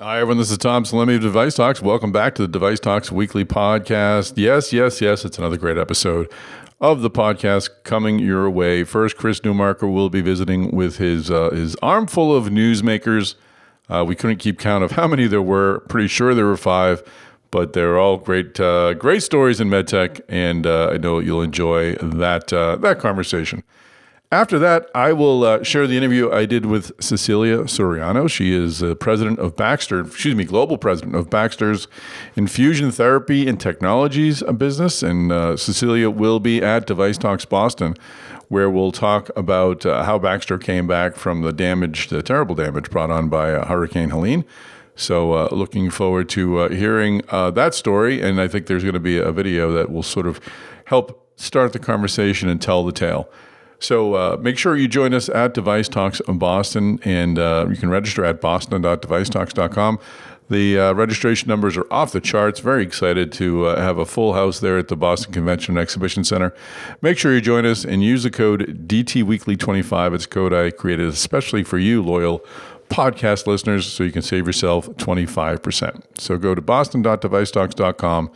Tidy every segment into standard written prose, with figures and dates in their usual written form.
Hi, everyone. This is Tom Salemi of Device Talks. Welcome back to the Device Talks Weekly Podcast. Yes. It's another great episode of the podcast coming your way. First, Chris Newmarker will be visiting with his armful of newsmakers. We couldn't keep count of how many there were. Pretty sure there were 5, but they're all great stories in MedTech, and I know you'll enjoy that conversation. After that, I will share the interview I did with Cecilia Soriano. She is global president of Baxter's Infusion Therapy and Technologies business. And Cecilia will be at Device Talks Boston, where we'll talk about how Baxter came back from the terrible damage brought on by Hurricane Helene. So looking forward to hearing that story. And I think there's going to be a video that will sort of help start the conversation and tell the tale. So make sure you join us at Device Talks in Boston, and you can register at boston.devicetalks.com. The registration numbers are off the charts. Very excited to have a full house there at the Boston Convention and Exhibition Center. Make sure you join us and use the code DTWeekly25. It's a code I created especially for you, loyal podcast listeners, so you can save yourself 25%. So go to boston.devicetalks.com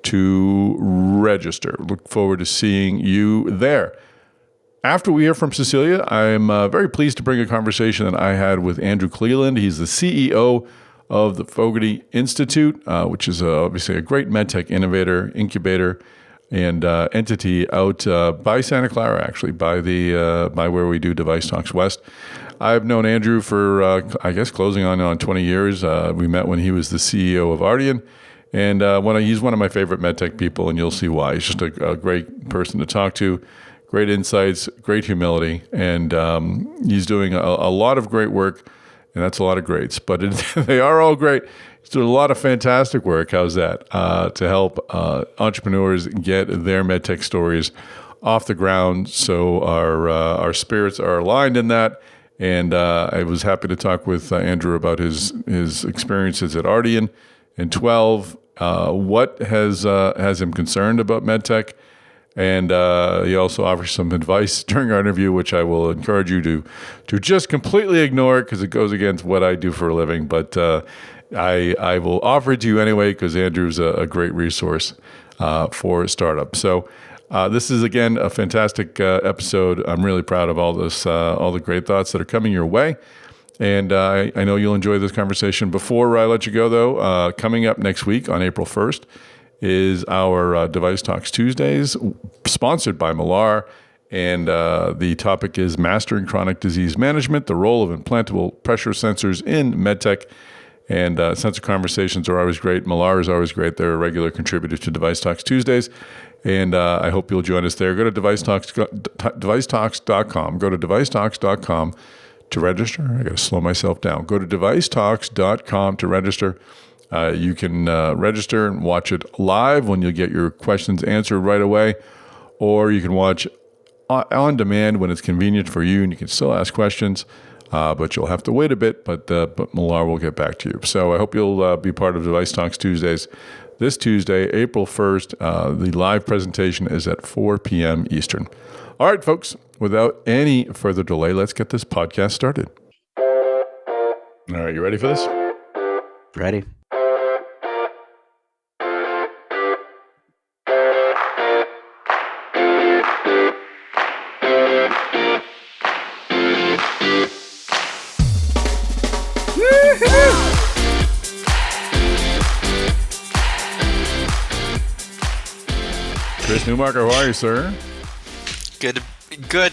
to register. Look forward to seeing you there. After we hear from Cecilia, I'm very pleased to bring a conversation that I had with Andrew Cleeland. He's the CEO of the Fogarty Institute, which is obviously a great MedTech incubator, and entity out by Santa Clara, actually, by where we do Device Talks West. I've known Andrew for, closing on 20 years. We met when he was the CEO of Ardian, and he's one of my favorite MedTech people, and you'll see why. He's just a great person to talk to. Great insights, great humility, and he's doing a lot of great work, and that's a lot of greats. But they are all great. He's doing a lot of fantastic work. How's that? To help entrepreneurs get their MedTech stories off the ground. So our spirits are aligned in that. And I was happy to talk with Andrew about his experiences at Ardian and 12. What has him concerned about MedTech? And he also offers some advice during our interview, which I will encourage you to just completely ignore because it goes against what I do for a living. But I will offer it to you anyway because Andrew's a great resource for startups. So this is, again, a fantastic episode. I'm really proud of all the great thoughts that are coming your way. And I know you'll enjoy this conversation. Before I let you go, though, coming up next week on April 1st, is our Device Talks Tuesdays, sponsored by Millar. And the topic is Mastering Chronic Disease Management, the role of implantable pressure sensors in MedTech. And sensor conversations are always great. Millar is always great. They're a regular contributor to Device Talks Tuesdays. And I hope you'll join us there. Go to DeviceTalks.com. Go to DeviceTalks.com to register. I got to slow myself down. Go to DeviceTalks.com to register. You can register and watch it live when you get your questions answered right away, or you can watch on demand when it's convenient for you, and you can still ask questions, but you'll have to wait a bit, but Millar will get back to you. So I hope you'll be part of Device Talks Tuesdays this Tuesday, April 1st. The live presentation is at 4 p.m. Eastern. All right, folks, without any further delay, let's get this podcast started. All right, you ready for this? Ready. Chris Newmarker, how are you, sir? Good,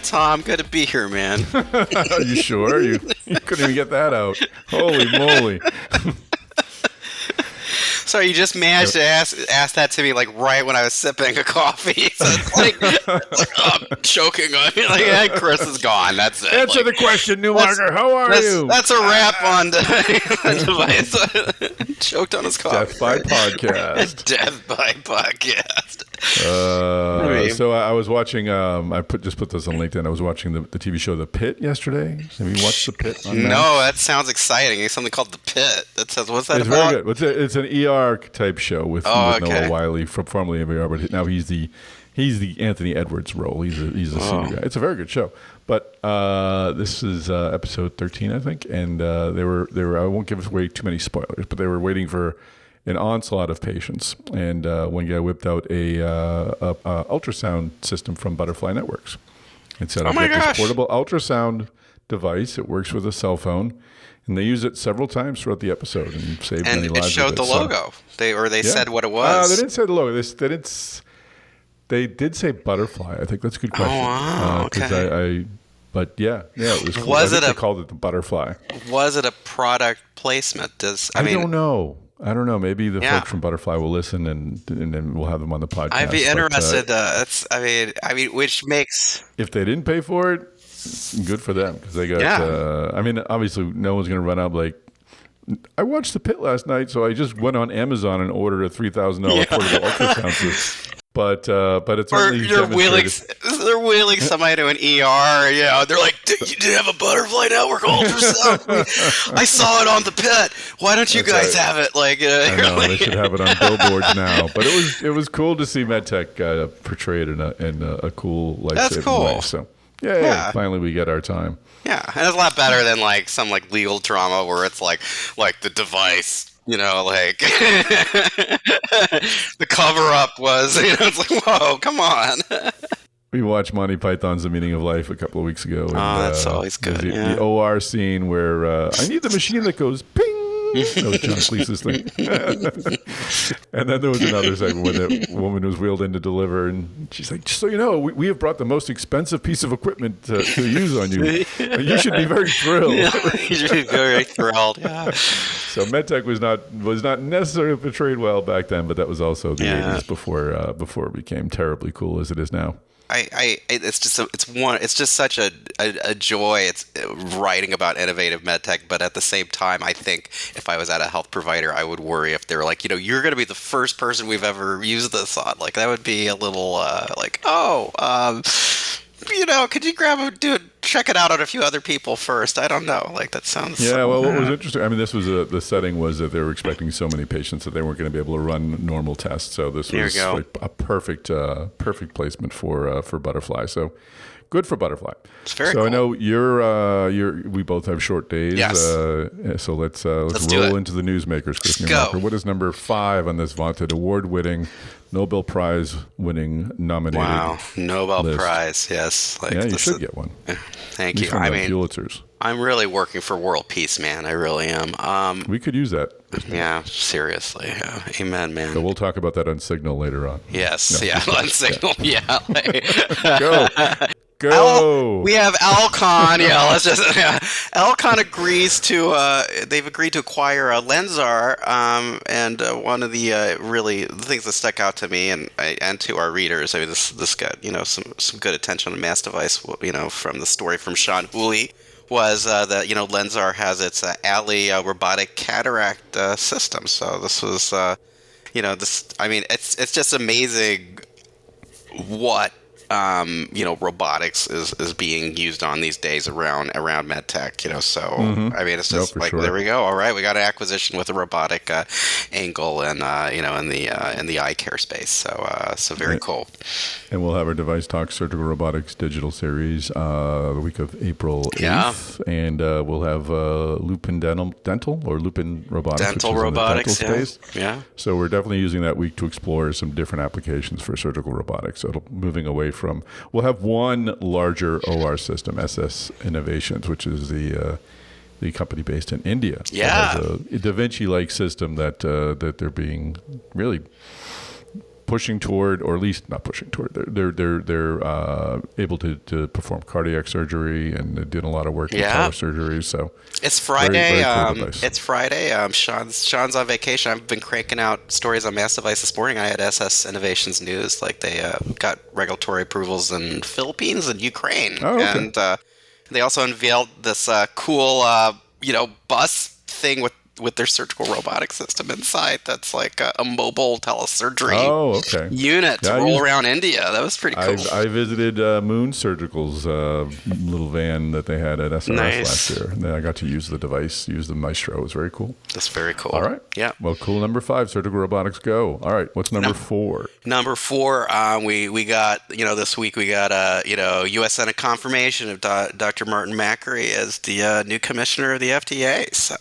Tom. Good to be here, man. Are you sure? You couldn't even get that out. Holy moly. Sorry, you just managed to ask that to me like right when I was sipping a coffee. So it's like I'm choking on it. Like, yeah, Chris is gone. That's it. Answer the question, Newmarker. How are you? That's a wrap on Device. Choked on his coffee. Death by podcast. Death by podcast. So I was watching. I just put this on LinkedIn. I was watching the TV show The Pit yesterday. Have you watched The Pit? No, that sounds exciting. It's something called The Pit. That says, what's that it's about? Very good. It's an ER type show with Noah Wiley, formerly of ER, but now he's the Anthony Edwards role. He's a senior guy. It's a very good show. But this is episode 13, I think, and they were. I won't give away too many spoilers, but they were waiting for an onslaught of patients, and one guy whipped out a ultrasound system from Butterfly Networks. It said, "I've got this portable ultrasound device. It works with a cell phone." And they use it several times throughout the episode and saved many lives. And it showed the logo. They said what it was. They didn't say the logo. They did say Butterfly. I think that's a good question. Oh, wow. Okay. But yeah, it was cool. They called it the Butterfly. Was it a product placement? I don't know. Maybe the folks from Butterfly will listen, and then we'll have them on the podcast. I'd be interested. Which makes, if they didn't pay for it, good for them, because they got. Obviously, no one's going to run up like. I watched The Pit last night, so I just went on Amazon and ordered a $3,000 portable ultrasound system. But it's only they're wheeling somebody to an ER. They're like, you have a Butterfly Network ultrasound. I saw it on The Pit. Why don't you guys have it? Like, I know, they should have it on billboards now. But it was cool to see MedTech portrayed in a cool life-saving way. So finally we get our time. Yeah, and it's a lot better than like some like legal drama where it's like the device. Like the cover up was, it's like, whoa, come on. We watched Monty Python's The Meaning of Life a couple of weeks ago. And, that's always good. The OR scene where I need the machine that goes ping. That was John Cleese's thing. And then there was another segment where the woman was wheeled in to deliver, and she's like, just so you know, we have brought the most expensive piece of equipment to use on you. You should be very thrilled. You should be very thrilled, yeah. So MedTech was not necessarily portrayed well back then, but that was also the 80s before it became terribly cool as it is now. It's just such a joy. It's writing about innovative medtech, but at the same time, I think if I was at a health provider, I would worry if they were like, you're going to be the first person we've ever used this on. Like that would be a little could you check it out on a few other people first? I don't know. Like that sounds. Yeah. Well, what was interesting? I mean, this was the setting was that they were expecting so many patients that they weren't going to be able to run normal tests. So this was like a perfect placement for Butterfly. So good for Butterfly. It's very cool. I know we both have short days. Yes. So let's roll into the newsmakers, Chris Newmarker. What is number 5 on this vaunted award-winning, Nobel Prize-winning nominated? Wow, Nobel Prize, yes. You should get one. Thank you. Pulitzers. I'm really working for world peace, man. I really am. We could use that. Yeah, seriously. Amen, man. So we'll talk about that on Signal later on. Yes, on Signal. Yeah. Go. We have Alcon. Alcon agrees to. They've agreed to acquire Lenzar, and one of the things that stuck out to me and to our readers. I mean, this got some good attention on Mass Device. From the story from Sean Hooley, was that Lenzar has its Alley robotic cataract system. So this was this. I mean, it's just amazing what. Robotics is being used on these days around MedTech, so I mean, it's just sure. There we go. All right, we got an acquisition with a robotic angle and in the eye care space. So very cool. And we'll have our DeviceTalks Surgical Robotics digital series the week of April 8th, and we'll have Lupin Dental or Lupin Robotics, dental robotics, space. Yeah. So we're definitely using that week to explore some different applications for surgical robotics. So moving away from, we'll have one larger OR system, SS Innovations, which is the company based in India. Yeah, a Da Vinci-like system that they're being really pushing toward, or at least not pushing toward. They're able to perform cardiac surgery, and they're doing a lot of work in power surgery. So it's Friday. Very cool it's Friday. Sean's on vacation. I've been cranking out stories on Mass Device this morning. I had SS Innovations news. Like they got regulatory approvals in Philippines and Ukraine, and they also unveiled this cool bus thing with with their surgical robotic system inside. That's like a mobile telesurgery unit to roll around India. That was pretty cool. I visited Moon Surgical's little van that they had at SRS last year. And then I got to use the device, use the Maestro. It was very cool. That's very cool. All right. Yeah. Well, cool. Number 5, surgical robotics, go. All right. What's number 4? Number 4, we got, this week we got, U.S. Senate confirmation of Dr. Martin Makary as the new commissioner of the FDA. So,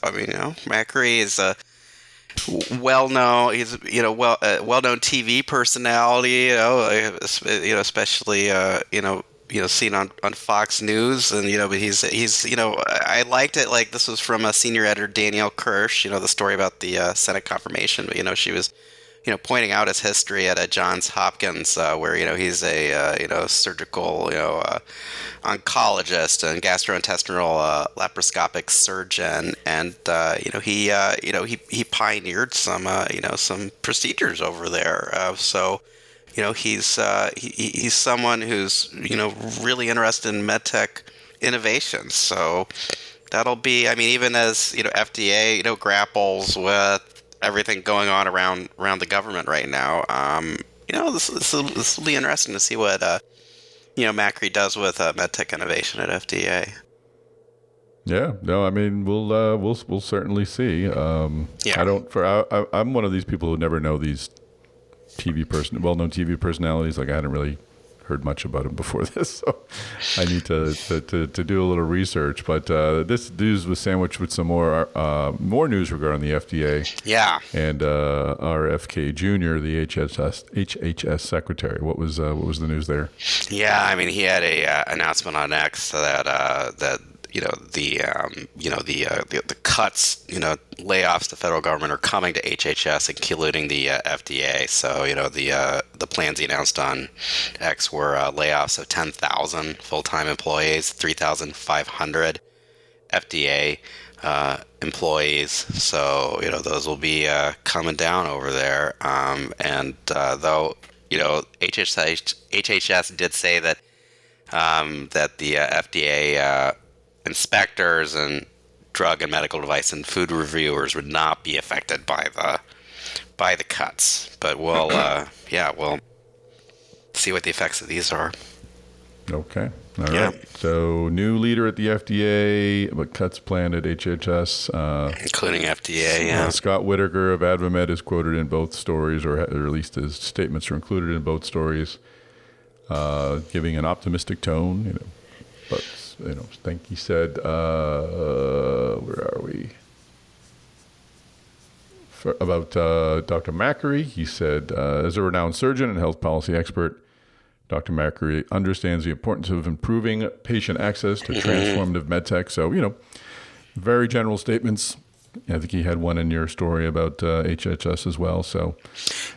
Makary is a well-known well-known TV personality, especially, seen on Fox News, and but he's I liked it. Like, this was from a senior editor, Danielle Kirsch. The story about the Senate confirmation. But she was pointing out his history at Johns Hopkins, where he's a surgical oncologist and gastrointestinal laparoscopic surgeon, and he pioneered some procedures over there. So. He's someone who's really interested in MedTech innovations. So that'll be, even as FDA grapples with everything going on around the government right now. This will be interesting to see what Makary does with MedTech innovation at FDA. Yeah, no, we'll certainly see. I'm one of these people who never know these well-known TV personalities. Like, I hadn't really heard much about him before this, so I need to do a little research. But this news was sandwiched with some more news regarding the FDA. Yeah. And RFK Jr., the HHS secretary. What was the news there? Yeah, he had a announcement on X that the cuts, layoffs the federal government are coming to HHS, including the FDA. So, the plans he announced on X were layoffs of 10,000 full-time employees, 3,500 FDA employees. So, those will be coming down over there. Though, HHS did say that the FDA inspectors and drug and medical device and food reviewers would not be affected by the cuts. But we'll see what the effects of these are. Okay. All right. So, new leader at the FDA, but cuts planned at HHS. Including FDA, Scott Whitaker of AdvaMed is quoted in both stories, or at least his statements are included in both stories, giving an optimistic tone, but I think he said, where are we? About Dr. Makary, he said, as a renowned surgeon and health policy expert, Dr. Makary understands the importance of improving patient access to transformative MedTech. So, very general statements. I think he had one in your story about HHS as well. So,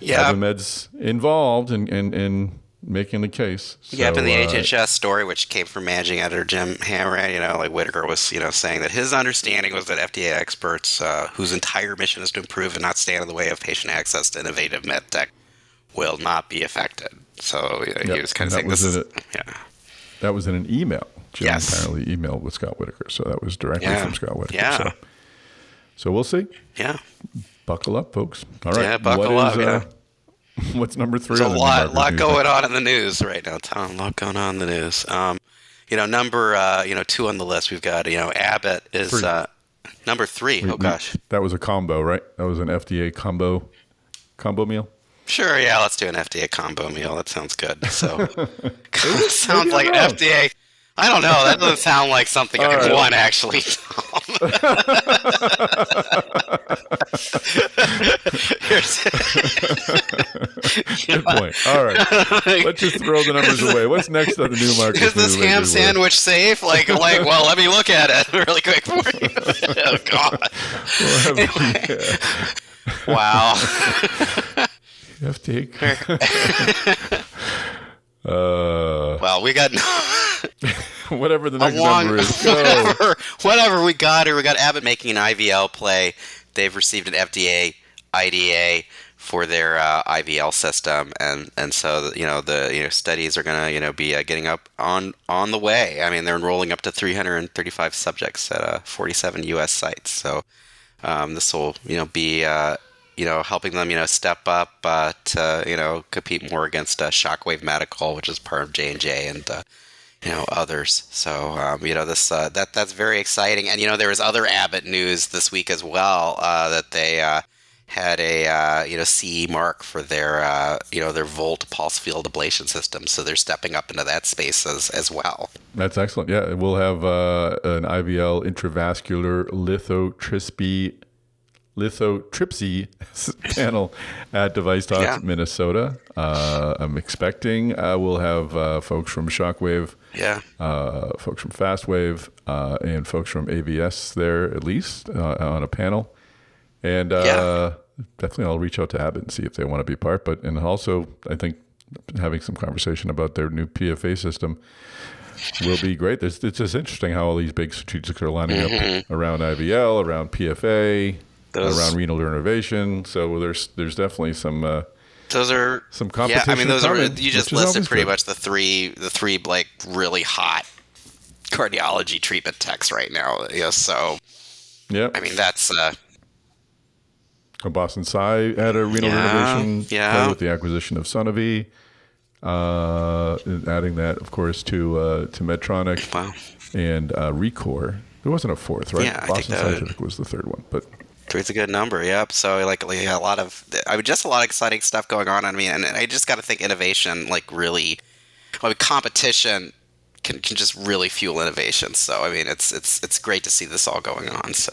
AdvaMed's involved in making the case. So, in the HHS story, which came from managing editor Jim Hammer, Whitaker was, saying that his understanding was that FDA experts, whose entire mission is to improve and not stand in the way of patient access to innovative MedTech, will not be affected. So he was kind of saying this. That was in an email. Jim apparently emailed with Scott Whitaker, so that was directly from Scott Whitaker. Yeah. So we'll see. Yeah. Buckle up, folks. All right. Yeah, buckle up. What's number 3? There's a lot going on in the news right now, Tom. A lot going on in the news. Number 2 on the list, we've got Abbott is number 3. Gosh, that was a combo, right? That was an FDA combo meal. Sure, yeah. Let's do an FDA combo meal. That sounds good. So sounds like FDA. I don't know. That doesn't sound like something I want, actually, Tom. Good point. All right. Let's just throw the numbers away. What's next on the new market? Is this ham sandwich safe? Well, let me look at it really quick for you. Oh, God. Wow. FDA. Well, we got whatever the next number is. Whatever we got here. We got Abbott making an IVL play. They've received an FDA IDA for their IVL system, and so the studies are going to be getting up on the way. They're enrolling up to 335 subjects at 47 U.S. sites. So This will, be helping them, step up to, compete more against Shockwave Medical, which is part of J&J and others. So, that's very exciting. And, there was other Abbott news this week as well, that they had a, CE mark for their, their Volt pulse field ablation system. So they're stepping up into that space as well. That's excellent. Yeah, we'll have an IVL intravascular lithotripsy panel at DeviceTalks Minnesota. I'm expecting we'll have folks from Shockwave, folks from FastWave, and folks from AVS there at least on a panel. And definitely I'll reach out to Abbott and see if they want to be part. And also, I think having some conversation about their new PFA system will be great. It's just interesting how all these big strategics are lining up around IVL, around PFA, around renal denervation. So there's definitely some those are some competition. Yeah, I mean those coming, are you just listed pretty much the three like really hot cardiology treatment techs right now. So yeah, I mean that's Boston Sci had a renal renovation play with the acquisition of Sonovi, and adding that, of course, to Medtronic and Recor. There wasn't a fourth, right? Yeah, Boston Scientific was the third one, but three's a good number. Yep. So like a lot of just a lot of exciting stuff going on. I mean, and I just got to think innovation, like really, competition can just really fuel innovation. So I mean, it's great to see this all going on. So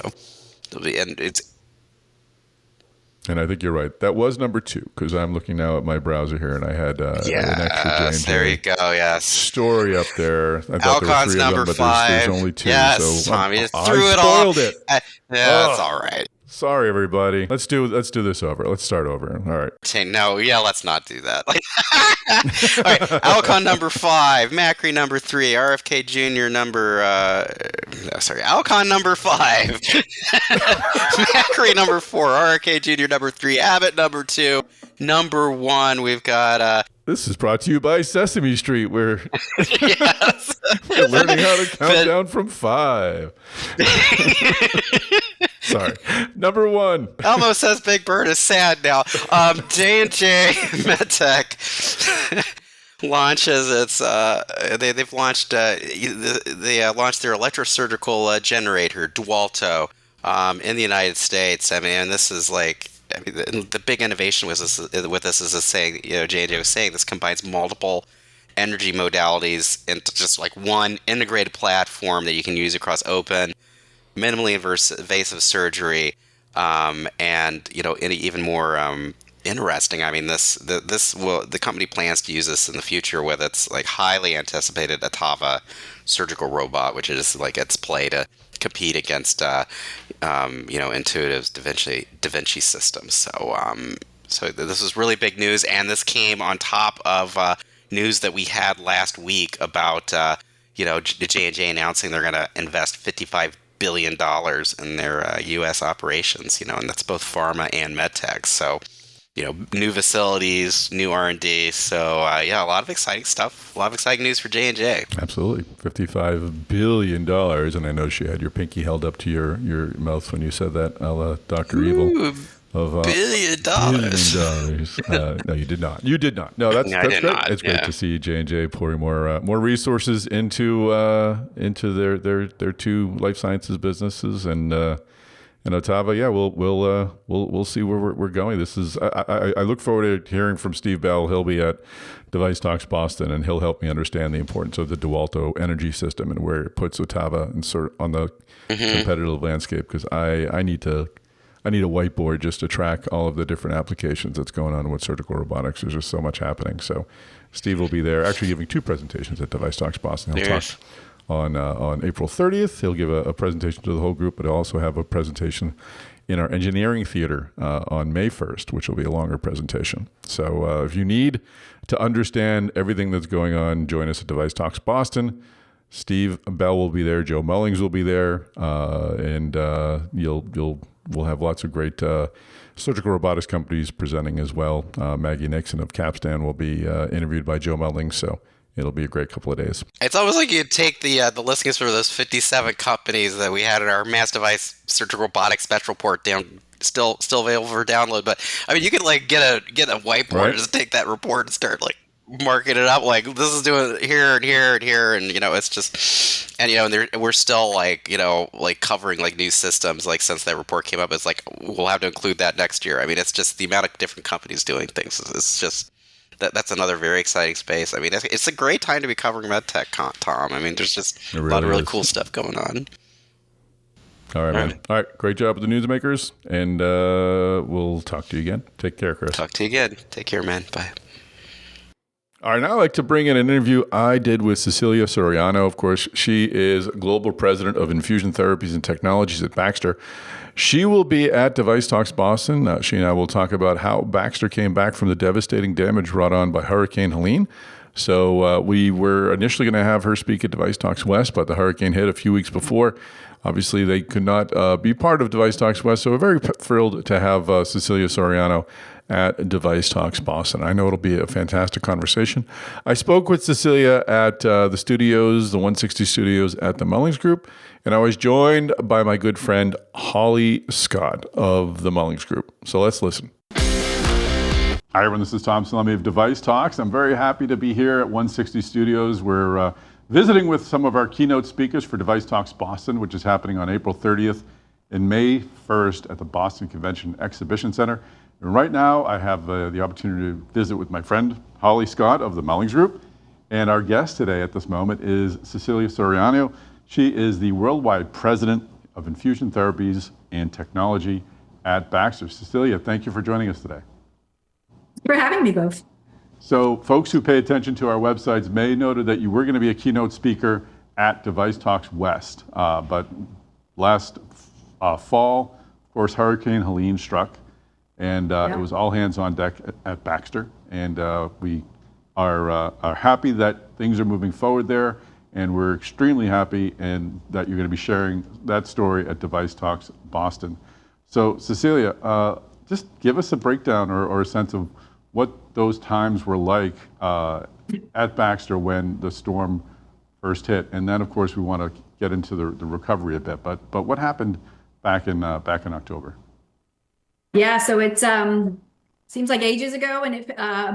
And I think you're right. That was number 2 because I'm looking now at my browser here, and I had an extra J&J there you go. Yes, story up there. I thought Alcon's there were 3 number of them, but 5. there's only 2. Yes, so Tom, you just I threw it spoiled all. it. That's all right. Sorry, everybody. Let's do this over. Let's start over. All right. Okay, no, let's not do that. All right, Alcon number 5, Macri number 3, RFK Jr. Alcon number 5, Macri number 4, RFK Jr. number 3, Abbott number 2, number 1. We've got. This is brought to you by Sesame Street, where we're learning how to count down from 5. Sorry. Number 1. Elmo says Big Bird is sad now. J&J MedTech launches its. They've launched. They launched their electrosurgical generator Dualto in the United States. I mean, this is like. I mean, the big innovation with this is saying, J&J was saying this combines multiple energy modalities into just like one integrated platform that you can use across open, minimally invasive surgery, and even more interesting. I mean, the company plans to use this in the future with its like highly anticipated Atava surgical robot, which is like its play to compete against Intuitive's Da Vinci system. So this was really big news, and this came on top of news that we had last week about J&J announcing they're going to invest $55 billion in their U.S. operations. And that's both pharma and medtech. So new facilities, new R&D. So a lot of exciting stuff. A lot of exciting news for J&J. Absolutely. $55 billion. And I know she had your pinky held up to your mouth when you said that, a la Dr. Evil. Of $1 billion. No, you did not. You did not. No, that's great. Not, it's great to see J&J pouring more resources into their 2 life sciences businesses and Otava. Yeah, we'll see where we're going. This is I look forward to hearing from Steve Bell. He'll be at DeviceTalks Boston, and he'll help me understand the importance of the Dualto energy system and where it puts Otava and sort of on the competitive landscape. Because I need a whiteboard just to track all of the different applications that's going on with surgical robotics. There's just so much happening. So Steve will be there, actually giving 2 presentations at DeviceTalks Boston. He'll talk on April 30th. He'll give a presentation to the whole group, but he'll also have a presentation in our engineering theater on May 1st, which will be a longer presentation. So if you need to understand everything that's going on, join us at DeviceTalks Boston. Steve Bell will be there. Joe Mullings will be there. And we'll have lots of great surgical robotics companies presenting as well. Maggie Nixon of Capstan will be interviewed by Joe Mullings. So it'll be a great couple of days. It's almost like you'd take the listings for those 57 companies that we had in our mass device surgical robotic spec report down, still available for download. But I mean, you could like get a whiteboard Right. and just take that report and start like marking it up. Like this is doing here and here and here, and it's just, and we're still like like covering like new systems. Like since that report came up, it's like we'll have to include that next year. I mean, it's just the amount of different companies doing things. It's just. That's another very exciting space. I mean, it's a great time to be covering MedTech, Tom. I mean, there's just a lot of really cool stuff going on. All right, man. All right. Great job with the newsmakers. And we'll talk to you again. Take care, Chris. Talk to you again. Take care, man. Bye. All right, now I'd like to bring in an interview I did with Cecilia Soriano. Of course, she is Global President of Infusion Therapies and Technologies at Baxter. She will be at DeviceTalks Boston. She and I will talk about how Baxter came back from the devastating damage brought on by Hurricane Helene. So we were initially going to have her speak at DeviceTalks West, but the hurricane hit a few weeks before. Obviously, they could not be part of DeviceTalks West, so we're very thrilled to have Cecilia Soriano at DeviceTalks Boston. I know it'll be a fantastic conversation. I spoke with Cecilia at the studios, the 160 studios at the Mullings Group, and I was joined by my good friend Holly Scott of the Mullings Group. So let's listen. Hi, everyone. This is Tom Salemi of Device Talks. I'm very happy to be here at 160 Studios. We're visiting with some of our keynote speakers for Device Talks Boston, which is happening on April 30th and May 1st at the Boston Convention Exhibition Center. And right now, I have the opportunity to visit with my friend Holly Scott of the Mullings Group. And our guest today at this moment is Cecilia Soriano. She is the Worldwide President of Infusion Therapies and Technology at Baxter. Cecilia, thank you for joining us today. For having me both. So folks who pay attention to our websites may noted that you were going to be a keynote speaker at DeviceTalks West, but last fall, of course, Hurricane Helene struck, and it was all hands on deck at Baxter, and we are happy that things are moving forward there, and we're extremely happy and that you're going to be sharing that story at DeviceTalks Boston. So Cecilia, just give us a breakdown or a sense of what those times were like at Baxter when the storm first hit, and then of course we want to get into the recovery a bit. But what happened back in October? Yeah, so it seems like ages ago, and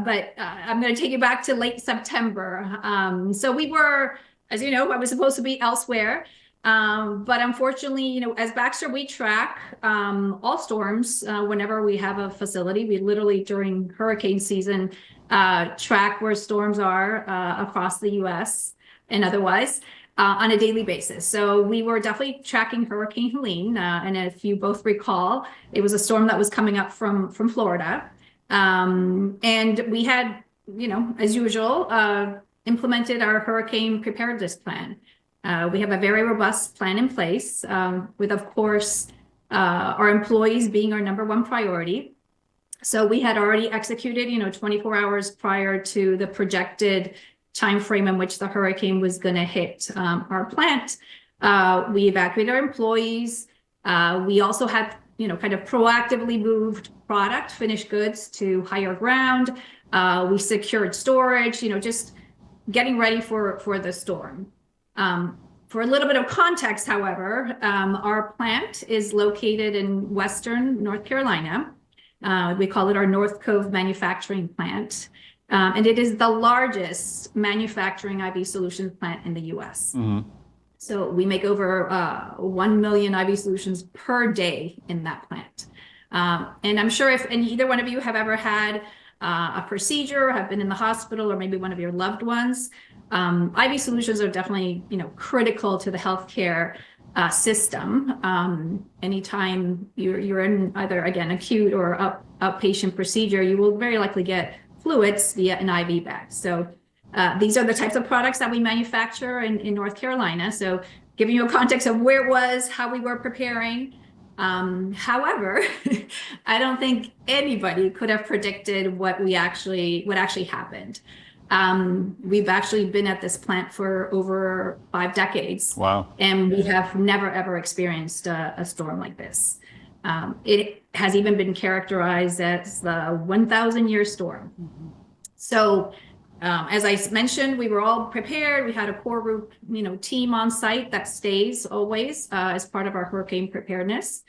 but I'm going to take you back to late September. So we were, as you know, I was supposed to be elsewhere. But unfortunately, as Baxter, we track all storms whenever we have a facility. We literally, during hurricane season, track where storms are across the U.S. and otherwise on a daily basis. So we were definitely tracking Hurricane Helene. And if you both recall, it was a storm that was coming up from Florida. And we had, as usual, implemented our hurricane preparedness plan. We have a very robust plan in place with, of course, our employees being our number one priority. So we had already executed, 24 hours prior to the projected time frame in which the hurricane was going to hit our plant. We evacuated our employees. We also had, kind of proactively moved product, finished goods to higher ground. We secured storage, just getting ready for the storm. For a little bit of context, however, our plant is located in Western North Carolina. We call it our North Cove manufacturing plant. And it is the largest manufacturing IV solutions plant in the US. Mm-hmm. So we make over 1 million IV solutions per day in that plant. And I'm sure if either one of you have ever had a procedure, have been in the hospital, or maybe one of your loved ones, IV solutions are definitely, critical to the healthcare system. Anytime you're in either, again, acute or outpatient procedure, you will very likely get fluids via an IV bag. So these are the types of products that we manufacture in North Carolina. So giving you a context of where it was, how we were preparing. However, I don't think anybody could have predicted what actually happened. We've actually been at this plant for over 5 decades. Wow. And we have never, ever experienced a storm like this. It has even been characterized as the 1,000-year storm. So As I mentioned, we were all prepared. We had a core group, team on site that stays always as part of our hurricane preparedness.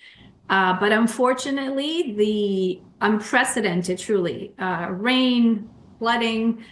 But unfortunately, the unprecedented, truly, rain, flooding,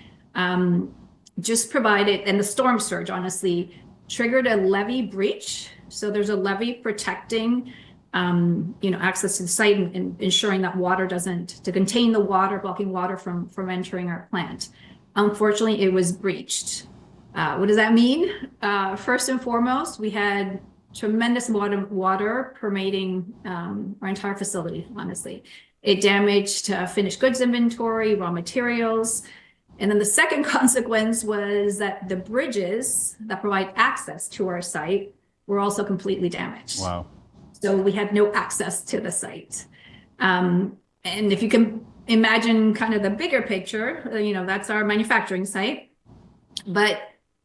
just provided, and the storm surge, honestly, triggered a levee breach. So there's a levee protecting, access to the site and ensuring that water to contain the water, blocking water from entering our plant. Unfortunately, it was breached. What does that mean? First and foremost, we had tremendous water permeating our entire facility, honestly. It damaged finished goods inventory, raw materials. And then the second consequence was that the bridges that provide access to our site were also completely damaged. Wow. So we had no access to the site. And if you can imagine kind of the bigger picture, that's our manufacturing site. But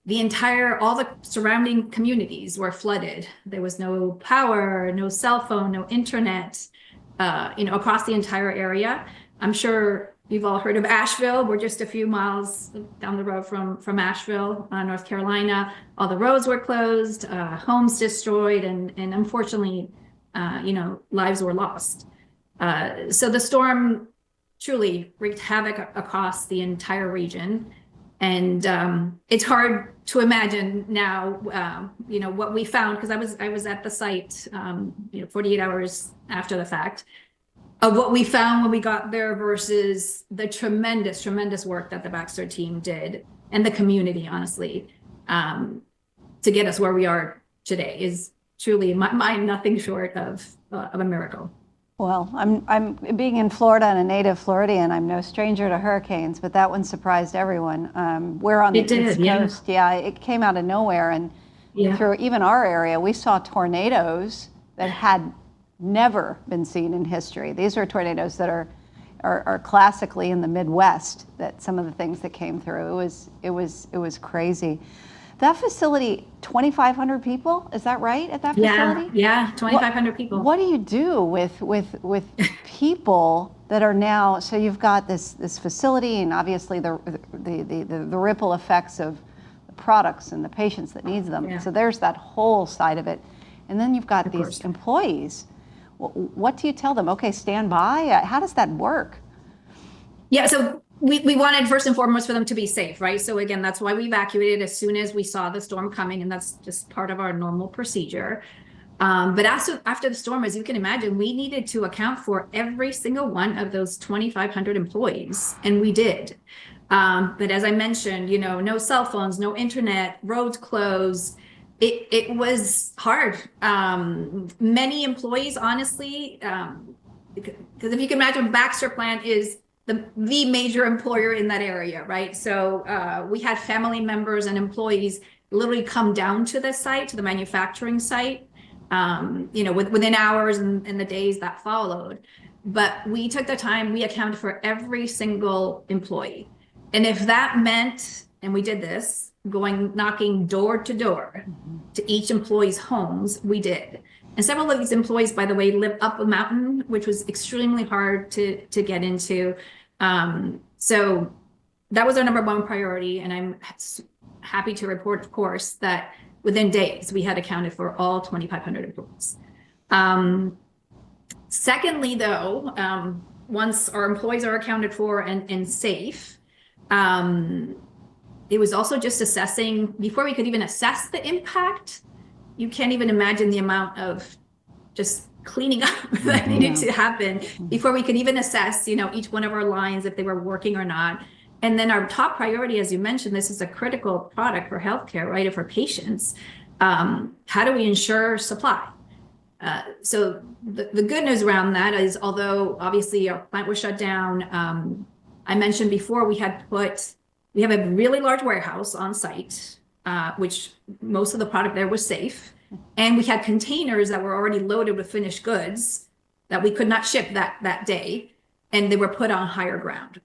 all the surrounding communities were flooded. There was no power, no cell phone, no internet, across the entire area. I'm sure you've all heard of Asheville. We're just a few miles down the road from Asheville, North Carolina. All the roads were closed, homes destroyed, and unfortunately, lives were lost. So the storm truly wreaked havoc across the entire region. And it's hard to imagine now, what we found, because I was at the site, 48 hours after the fact, of what we found when we got there versus the tremendous, tremendous work that the Baxter team did and the community, honestly, to get us where we are today is truly, in my mind, nothing short of a miracle. Well, I'm being in Florida and a native Floridian. I'm no stranger to hurricanes, but that one surprised everyone. We're on the East Coast. Yeah, it came out of nowhere, and through even our area, we saw tornadoes that had never been seen in history. These are tornadoes that are classically in the Midwest. That some of the things that came through, it was crazy. That facility, 2,500 people, is that right, at that facility? Yeah, 2,500 people. What do you do with people that are now, so you've got this facility and obviously the ripple effects of the products and the patients that needs them. Yeah. So there's that whole side of it. And then you've got these employees. What do you tell them? Okay, stand by. How does that work? Yeah, so we wanted first and foremost for them to be safe, right? So again, that's why we evacuated as soon as we saw the storm coming, and that's just part of our normal procedure. But after the storm, as you can imagine, we needed to account for every single one of those 2,500 employees, and we did. But as I mentioned, no cell phones, no internet, roads closed. It was hard. Many employees, honestly, because if you can imagine, Baxter plant is the major employer in that area, right? So we had family members and employees literally come down to the site, to the manufacturing site, within hours and the days that followed. But we took the time, we accounted for every single employee. And if that meant, and we did this, knocking door to door to each employee's homes, we did. And several of these employees, by the way, live up a mountain, which was extremely hard to get into. So that was our number one priority. And I'm happy to report, of course, that within days, we had accounted for all 2,500 employees. Secondly, though, once our employees are accounted for and safe, it was also just assessing, before we could even assess the impact, you can't even imagine the amount of just cleaning up that needed to happen before we could even assess, each one of our lines, if they were working or not. And then our top priority, as you mentioned, this is a critical product for healthcare, right? For patients. How do we ensure supply? So the good news around that is, although obviously our plant was shut down, I mentioned before we have a really large warehouse on site, which most of the product there was safe. And we had containers that were already loaded with finished goods that we could not ship that day. And they were put on higher ground.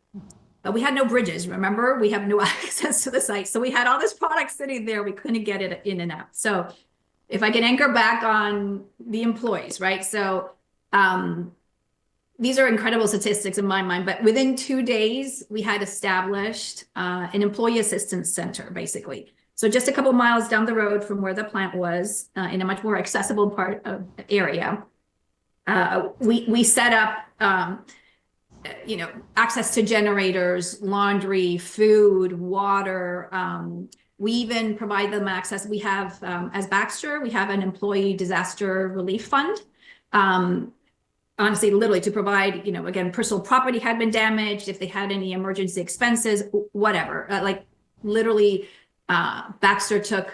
But we had no bridges, remember? We have no access to the site. So we had all this product sitting there. We couldn't get it in and out. So if I can anchor back on the employees, right? So these are incredible statistics in my mind, but within 2 days, we had established an employee assistance center, basically. So just a couple miles down the road from where the plant was, in a much more accessible part of the area, we set up, access to generators, laundry, food, water. We even provide them access. We have, as Baxter, we have an employee disaster relief fund. Honestly, literally to provide, again, personal property had been damaged, if they had any emergency expenses, whatever. Literally, Baxter took,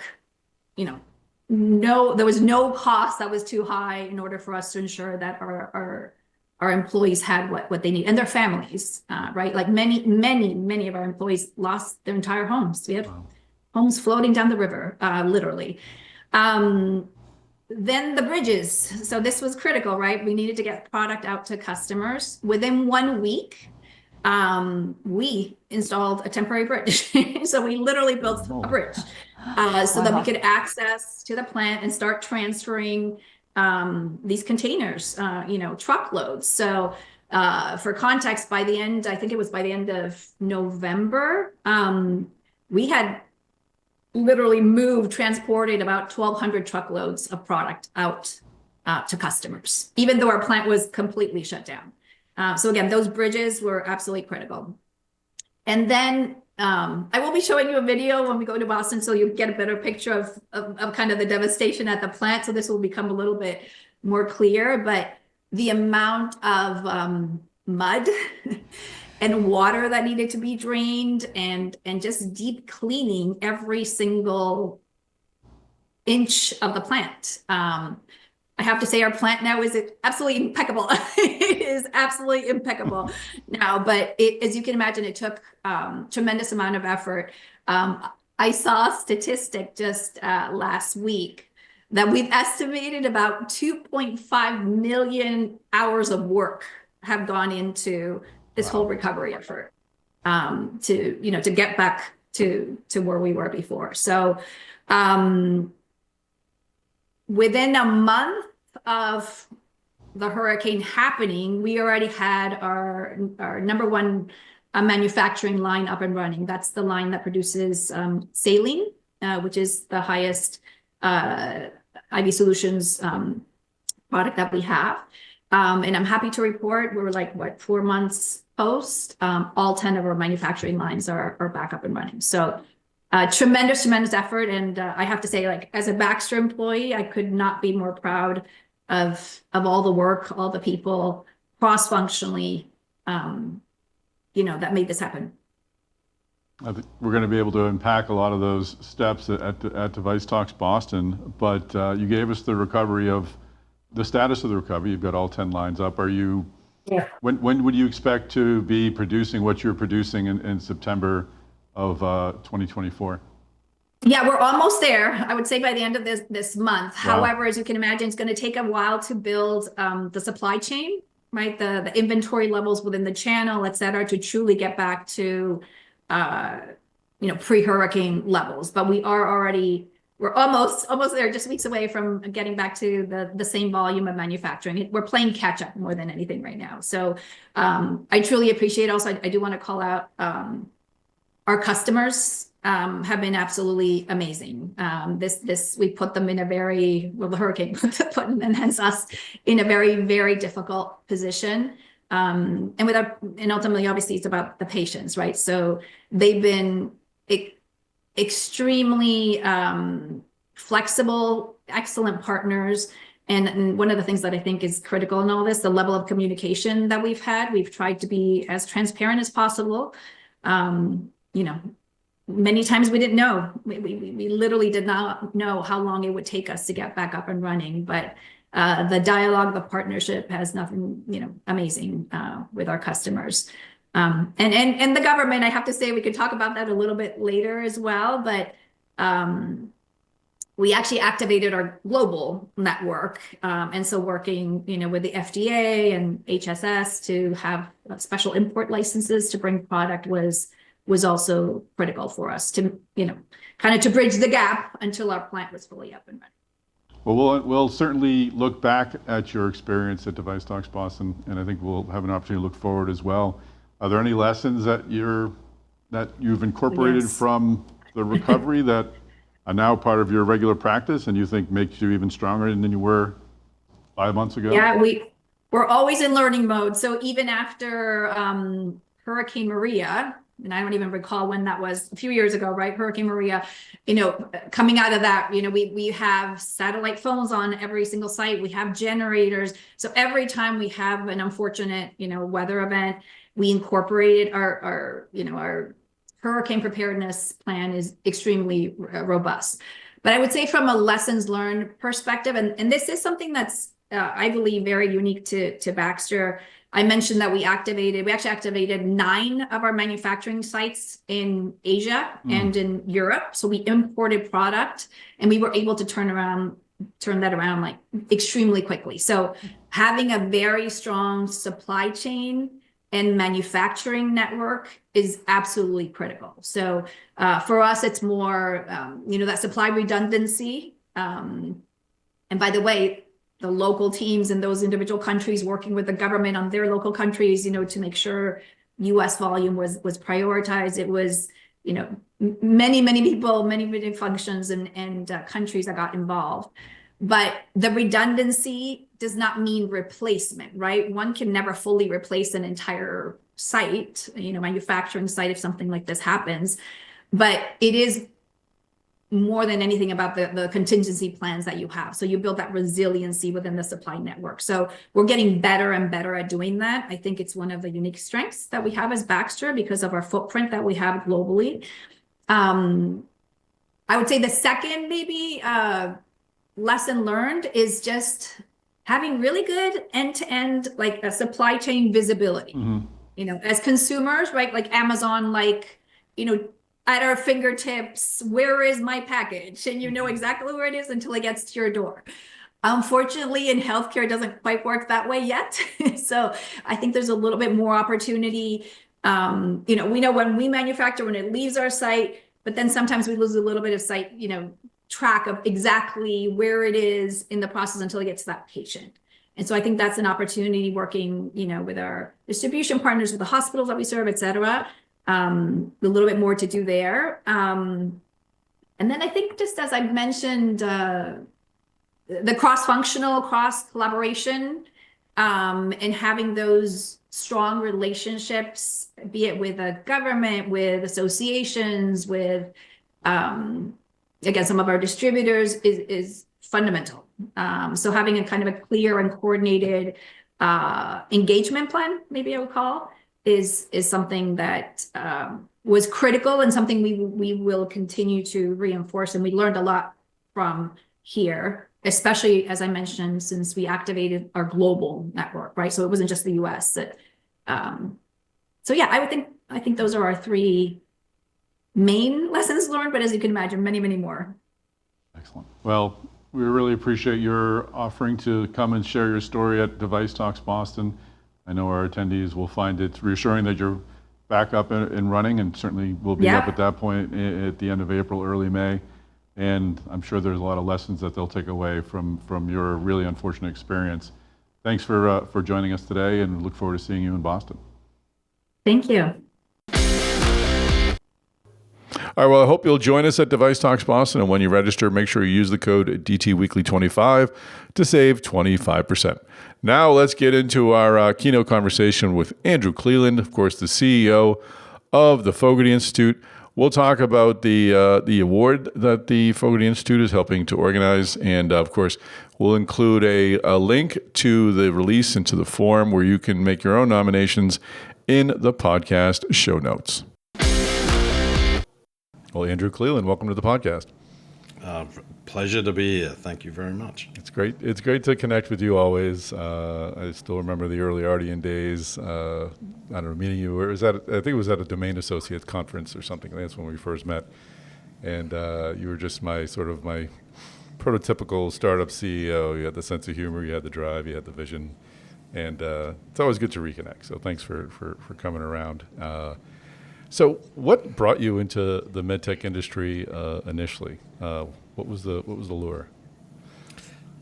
there was no cost that was too high in order for us to ensure that our employees had what they need, and their families, right? Like many of our employees lost their entire homes. We had homes floating down the river, literally. Then the bridges. So this was critical, right? We needed to get product out to customers. Within 1 week, we installed a temporary bridge. So we literally built a bridge so that we could access to the plant and start transferring these containers, truckloads. So for context, I think it was by the end of November, we had literally transported about 1,200 truckloads of product out to customers, even though our plant was completely shut down. So again, those bridges were absolutely critical. And then I will be showing you a video when we go to Boston, so you get a better picture of kind of the devastation at the plant. So this will become a little bit more clear, but the amount of mud and water that needed to be drained and just deep cleaning every single inch of the plant. I have to say our plant now is absolutely impeccable. It is absolutely impeccable now, but as you can imagine, it took tremendous amount of effort. I saw a statistic just last week that we've estimated about 2.5 million hours of work have gone into this whole recovery effort to get back to where we were before. So within a month of the hurricane happening, we already had our number one manufacturing line up and running. That's the line that produces saline, which is the highest IV solutions product that we have. And I'm happy to report we're 4 months post, all 10 of our manufacturing lines are back up and running. So tremendous effort. And I have to say, as a Baxter employee, I could not be more proud of all the work, all the people cross-functionally, that made this happen. I think we're going to be able to unpack a lot of those steps at DeviceTalks Boston, but you gave us the status of the recovery. You've got all 10 lines up. Yeah. When would you expect to be producing what you're producing in September of 2024? Yeah, we're almost there. I would say by the end of this month. Wow. However, as you can imagine, it's going to take a while to build the supply chain, right? The inventory levels within the channel, et cetera, to truly get back to pre-hurricane levels. But we're almost there, just weeks away from getting back to the same volume of manufacturing. We're playing catch up more than anything right now. So I truly appreciate also, I do want to call out our customers have been absolutely amazing. We put them in the hurricane put them, and hence us, in a very, very difficult position. And ultimately, obviously, it's about the patients, right? So they've been extremely flexible, excellent partners. And one of the things that I think is critical in all this, the level of communication that we've had. We've tried to be as transparent as possible. Many times we didn't know. We literally did not know how long it would take us to get back up and running. But the dialogue, the partnership has nothing, amazing with our customers. And the government, I have to say, we could talk about that a little bit later as well. But we actually activated our global network. And so working, with the FDA and HSS to have special import licenses to bring product was also critical for us to, kind of to bridge the gap until our plant was fully up and running. Well, we'll certainly look back at your experience at DeviceTalks Boston, and I think we'll have an opportunity to look forward as well. Are there any lessons that you've incorporated from the recovery that are now part of your regular practice, and you think makes you even stronger than you were 5 months ago? Yeah, we're always in learning mode. So even after Hurricane Maria, and I don't even recall when that was, a few years ago, right? Hurricane Maria, coming out of that, we have satellite phones on every single site. We have generators. So every time we have an unfortunate, weather event, we incorporated our hurricane preparedness plan is extremely robust. But I would say from a lessons learned perspective, and this is something that's, I believe, very unique to Baxter. I mentioned that we actually activated 9 of our manufacturing sites in Asia and in Europe. So we imported product and we were able to turn that around like extremely quickly. So having a very strong supply chain and manufacturing network is absolutely critical. So for us, it's more, that supply redundancy. And by the way, the local teams in those individual countries working with the government on their local countries, to make sure U.S. volume was prioritized. It was, many people, many functions and countries that got involved. But the redundancy does not mean replacement, right? One can never fully replace an entire site, manufacturing site if something like this happens. But it is more than anything about the contingency plans that you have. So you build that resiliency within the supply network. So we're getting better and better at doing that. I think it's one of the unique strengths that we have as Baxter because of our footprint that we have globally. I would say the second maybe lesson learned is just having really good end-to-end like a supply chain visibility. As consumers, right? Like Amazon, at our fingertips, where is my package? And you know exactly where it is until it gets to your door. Unfortunately, in healthcare, it doesn't quite work that way yet. So I think there's a little bit more opportunity. We know when we manufacture, when it leaves our site, but then sometimes we lose a little bit of site, track of exactly where it is in the process until it gets to that patient. And so I think that's an opportunity working, with our distribution partners, with the hospitals that we serve, et cetera. A little bit more to do there. And then I think just as I mentioned, the cross-functional, cross-collaboration, and having those strong relationships, be it with a government, with associations, with, again, some of our distributors is fundamental. So having a kind of a clear and coordinated engagement plan, maybe I would call, is something that was critical and something we will continue to reinforce. And we learned a lot from here, especially, as I mentioned, since we activated our global network, right? So it wasn't just the US. So yeah, I think those are our 3 main lessons learned, but as you can imagine, many, many more. Excellent. Well, we really appreciate your offering to come and share your story at DeviceTalks Boston. I know our attendees will find it reassuring that you're back up and running, and certainly will be up at that point at the end of April, early May. And I'm sure there's a lot of lessons that they'll take away from your really unfortunate experience. Thanks for joining us today, and look forward to seeing you in Boston. Thank you. All right, well, I hope you'll join us at DeviceTalks Boston, and when you register, make sure you use the code DTWeekly25 to save 25%. Now let's get into our keynote conversation with Andrew Cleeland, of course, the CEO of the Fogarty Institute. We'll talk about the award that the Fogarty Institute is helping to organize, and of course, we'll include a link to the release and to the form where you can make your own nominations in the podcast show notes. Well, Andrew Cleeland, welcome to the podcast. Pleasure to be here. Thank you very much. It's great. It's great to connect with you always. I still remember the early Ardian days. I don't know, meeting you. I think it was at a Domain Associates conference or something. That's when we first met. And you were just my prototypical startup CEO. You had the sense of humor, you had the drive, you had the vision, and it's always good to reconnect. So thanks for coming around. So what brought you into the MedTech industry initially? What was the lure?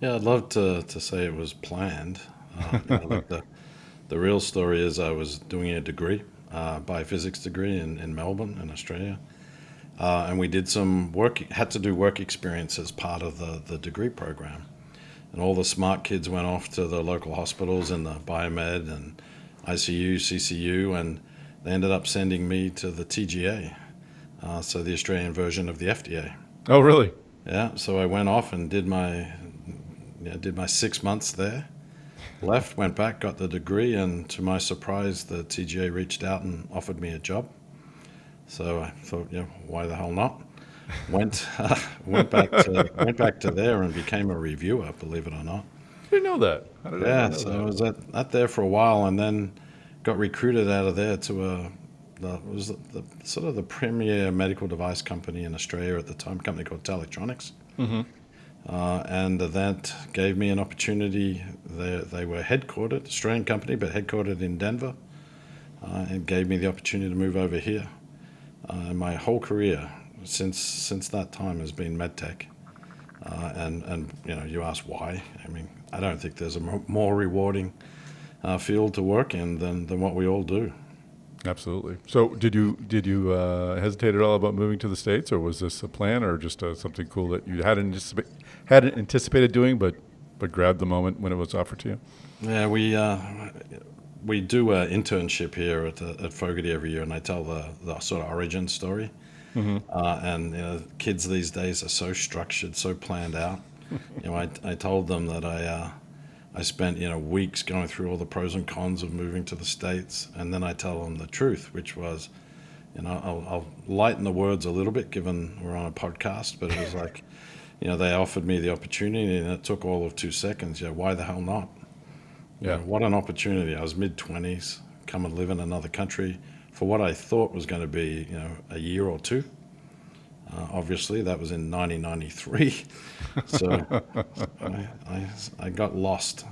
Yeah, I'd love to say it was planned. Like the real story is I was doing a degree, biophysics degree in Melbourne in Australia. And we did some work, had to do work experience as part of the degree program. And all the smart kids went off to the local hospitals in the biomed and ICU, CCU, and they ended up sending me to the TGA, so the Australian version of the FDA. Oh, really? Yeah, so I went off and did my 6 months there, left, went back, got the degree, and to my surprise, the TGA reached out and offered me a job. So I thought, why the hell not? Went back to there and became a reviewer, believe it or not. I didn't know that. How did I know So that? I was at there for a while, and then got recruited out of there to the sort of the premier medical device company in Australia at the time, a company called Telectronics. Mm-hmm. And that gave me an opportunity. They were headquartered, Australian company, but headquartered in Denver, and gave me the opportunity to move over here. My whole career since that time has been MedTech. And you ask why. I mean, I don't think there's a more rewarding field to work in than what we all do. Absolutely. So did you hesitate at all about moving to the States, or was this a plan, or just something cool that you hadn't anticipated doing, but grabbed the moment when it was offered to you? Yeah, we do an internship here at Fogarty every year, and I tell the sort of origin story. Mm-hmm. And kids these days are so structured, so planned out. I told them that I spent weeks going through all the pros and cons of moving to the States, and then I tell them the truth, which was, I'll lighten the words a little bit given we're on a podcast, but it was like, they offered me the opportunity, and it took all of 2 seconds. Why the hell not? Yeah. What an opportunity. I was mid-20s, come and live in another country for what I thought was going to be, a year or two. Obviously, that was in 1993. So I got lost.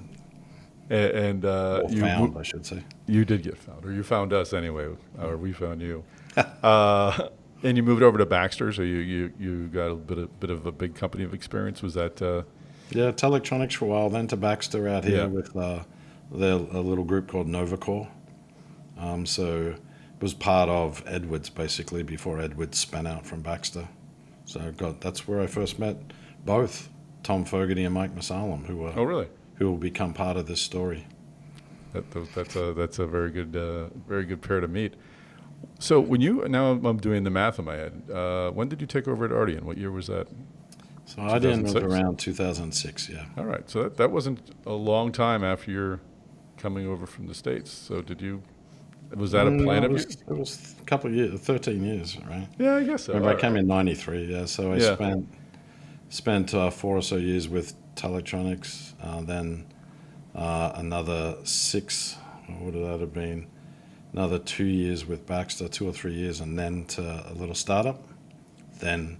And Or found, I should say. You did get found, or you found us anyway, or we found you. And you moved over to Baxter, so you got a bit of a big company of experience. Was that? Yeah, Telectronics for a while, then to Baxter out here with a little group called Novacor. So it was part of Edwards, basically, before Edwards spun out from Baxter. So that's where I first met both Tom Fogarty and Mike Masalem, who will become part of this story. That's a very good pair to meet. So now I'm doing the math in my head. When did you take over at Ardian? What year was that? So Ardian was around 2006, yeah. All right. So that wasn't a long time after you're coming over from the States. So was that a plan of yours? It was a couple of years, 13 years, right? Yeah, I guess so. Remember, I came in 93, yeah. So I spent 4 or so years with Telectronics, then another 6, what would that have been? Another 2 years with Baxter, 2 or 3 years, and then to a little startup, then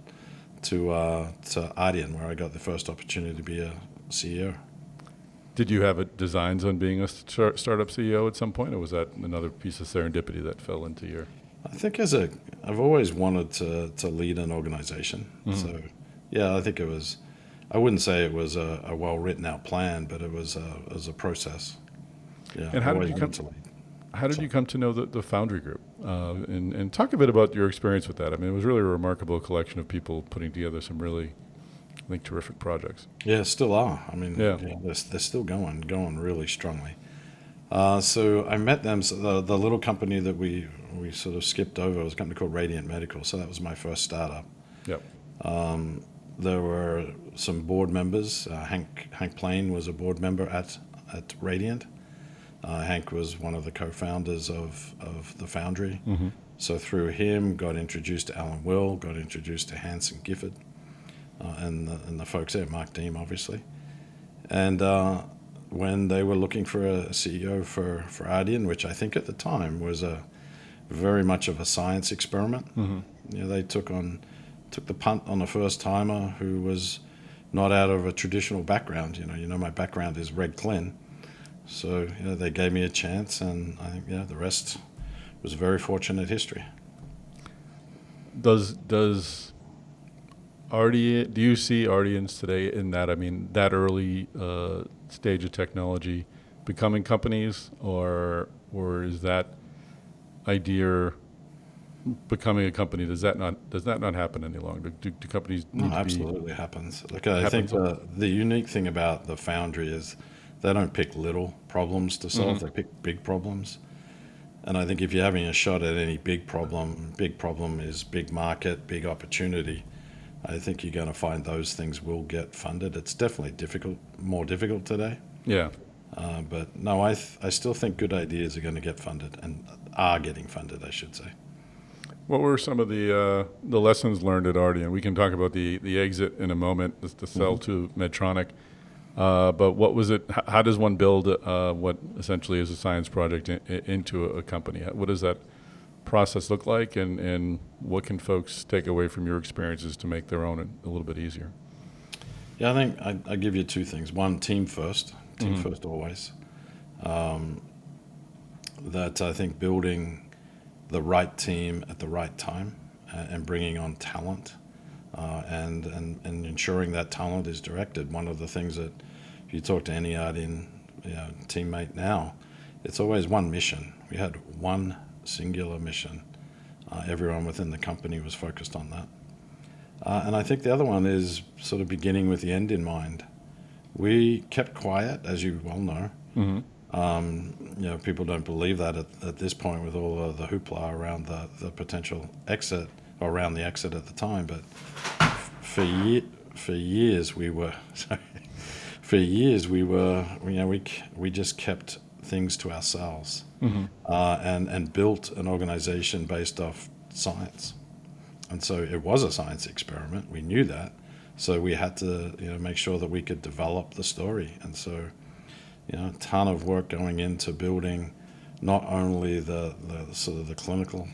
to Ardian, where I got the first opportunity to be a CEO. Did you have designs on being a startup CEO at some point, or was that another piece of serendipity that fell into your? I think I've always wanted to lead an organization. Mm-hmm. So, yeah, I think it was. I wouldn't say it was a well written out plan, but it was a process. Yeah. And how did you come to know the Foundry Group? And talk a bit about your experience with that. I mean, it was really a remarkable collection of people putting together some really, I think, terrific projects. Yeah, still are. I mean, they're still going really strongly. So I met them. So the little company that we sort of skipped over was a company called Radiant Medical. So that was my first startup. Yep. There were some board members. Hank Plain was a board member at Radiant. Hank was one of the co-founders of the Foundry. Mm-hmm. So through him, got introduced to Alan Will, got introduced to Hanson Gifford, and the folks there, Mark Deem, obviously. And when they were looking for a CEO for Ardian, which I think at the time was very much of a science experiment, mm-hmm. They took the punt on a first-timer who was not out of a traditional background. My background is Reg Clin. So they gave me a chance, and I think the rest was very fortunate history. Does Do you see Ardians today in that? I mean, that early stage of technology becoming companies, or is that idea becoming a company? Does that not happen any longer? Do companies need to absolutely happens. Look, I think the unique thing about the Foundry is they don't pick little problems to solve. They pick big problems. And I think if you're having a shot at any big problem is big market, big opportunity. I think you're going to find those things will get funded. It's definitely more difficult today. Yeah. But no, I still think good ideas are going to get funded and are getting funded, I should say. What were some of the lessons learned at Ardian? We can talk about the exit in a moment, the sell to Medtronic. But what was it? How does one build what essentially is a science project into a company? What does that process look like, and what can folks take away from your experiences to make their own a little bit easier? Yeah, I think I give you two things. One, team first always. That I think building the right team at the right time and bringing on talent. And ensuring that talent is directed. One of the things that if you talk to any Ardian teammate now, it's always one mission. We had one singular mission. Everyone within the company was focused on that. And I think the other one is sort of beginning with the end in mind. We kept quiet, as you well know. People don't believe that at this point with all of the hoopla around the potential exit, or around the exit at the time, but for years we just kept things to ourselves, and built an organization based off science, and so it was a science experiment. We knew that, so we had to make sure that we could develop the story, and so a ton of work going into building not only the sort of the clinical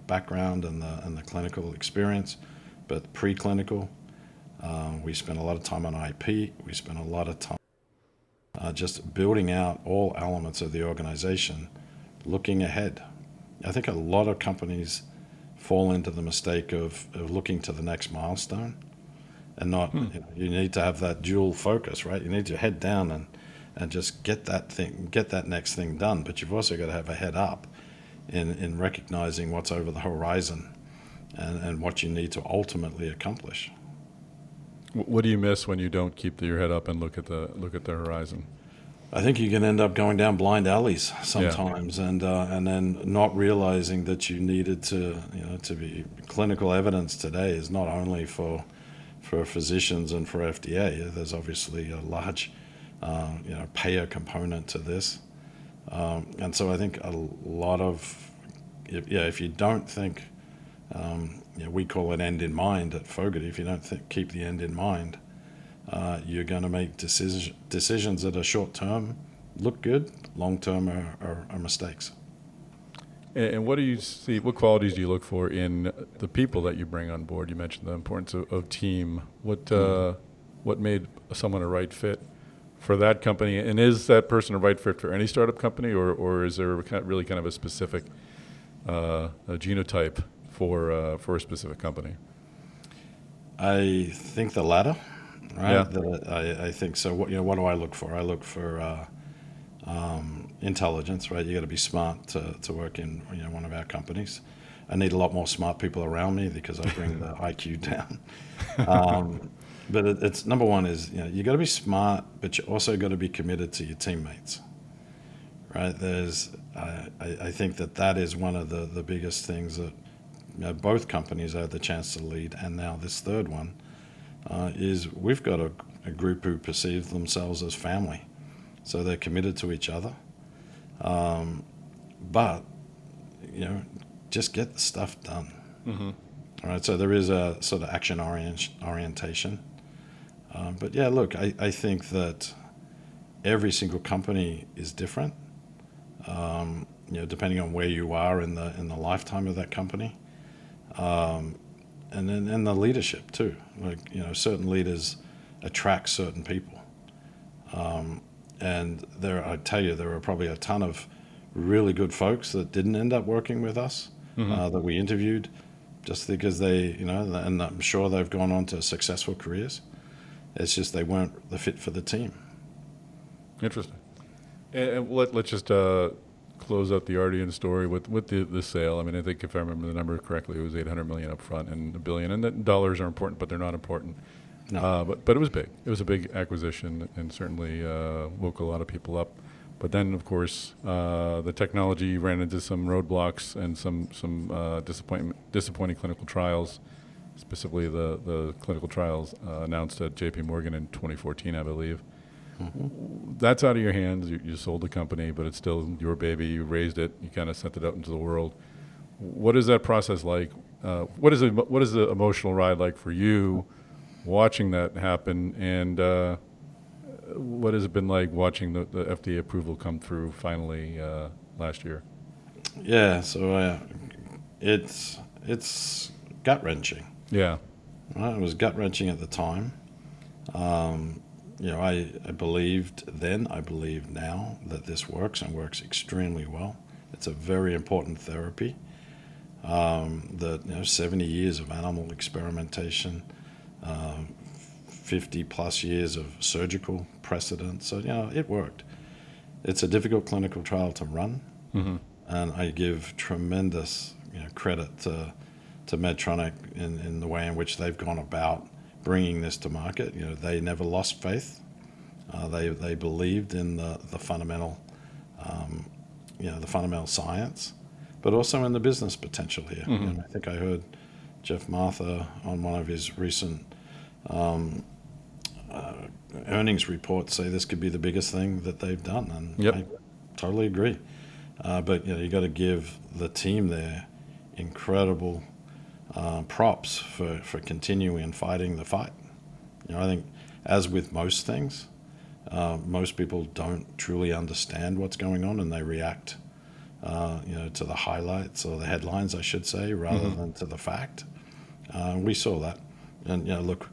background and the clinical experience, but preclinical. We spent a lot of time on IP. We spent a lot of time just building out all elements of the organization, looking ahead. I think a lot of companies fall into the mistake of looking to the next milestone, and not. You need to have that dual focus, right? You need your head down and just get that next thing done. But you've also got to have a head up in recognizing what's over the horizon and what you need to ultimately accomplish. What do you miss when you don't keep your head up and look at the horizon? I think you can end up going down blind alleys sometimes, and then not realizing that you needed to be clinical evidence today is not only for physicians and for FDA. There's obviously a large payer component to this. And so I think a lot of, if you don't think, we call it end in mind at Fogarty, if you don't keep the end in mind, you're going to make decisions that are short term, look good, long term are mistakes. And what do you see, what qualities do you look for in the people that you bring on board? You mentioned the importance of team. What made someone a right fit for that company, and is that person a right fit for any startup company, or is there really kind of a specific a genotype for a specific company? I think the latter, right? Yeah. I think so. What do I look for? I look for intelligence, right? You got to be smart to work in one of our companies. I need a lot more smart people around me because I bring the IQ down. But it's number one is you got to be smart, but you also got to be committed to your teammates, right? I think that is one of the biggest things that both companies had the chance to lead, and now this third one is we've got a group who perceive themselves as family, so they're committed to each other, but just get the stuff done. All right, so there is a sort of action orientation. But yeah, look, I think that every single company is different, depending on where you are in the lifetime of that company, and then the leadership too. Like certain leaders attract certain people, and I tell you, there are probably a ton of really good folks that didn't end up working with us, that we interviewed, just because they, and I'm sure they've gone on to successful careers. It's just they weren't the fit for the team. Interesting. And let's just close out the Ardian story with the sale. I mean, I think if I remember the number correctly, it was $800 million up front and $1 billion. And the dollars are important, but they're not important. No. But it was big. It was a big acquisition and certainly woke a lot of people up. But then, of course, the technology ran into some roadblocks and some disappointing clinical trials, specifically the clinical trials announced at J.P. Morgan in 2014, I believe. Mm-hmm. That's out of your hands. You sold the company, but it's still your baby. You raised it. You kind of sent it out into the world. What is that process like? What is the emotional ride like for you watching that happen? And what has it been like watching the FDA approval come through finally last year? Yeah, so it's gut-wrenching. Yeah. Right? It was gut-wrenching at the time. I believed then, I believe now that this works and works extremely well. It's a very important therapy. 70 years of animal experimentation, 50 plus years of surgical precedent. So, it worked. It's a difficult clinical trial to run. Mm-hmm. And I give tremendous credit to Medtronic in the way in which they've gone about bringing this to market. They never lost faith. They believed in the fundamental, the fundamental science, but also in the business potential here. Mm-hmm. I think I heard Jeff Martha on one of his recent earnings reports say this could be the biggest thing that they've done, and yep. I totally agree. But you got to give the team there incredible props for continuing and fighting the fight. I think, as with most things, most people don't truly understand what's going on, and they react, to the highlights or the headlines, I should say, rather mm-hmm. than to the fact. We saw that, and look,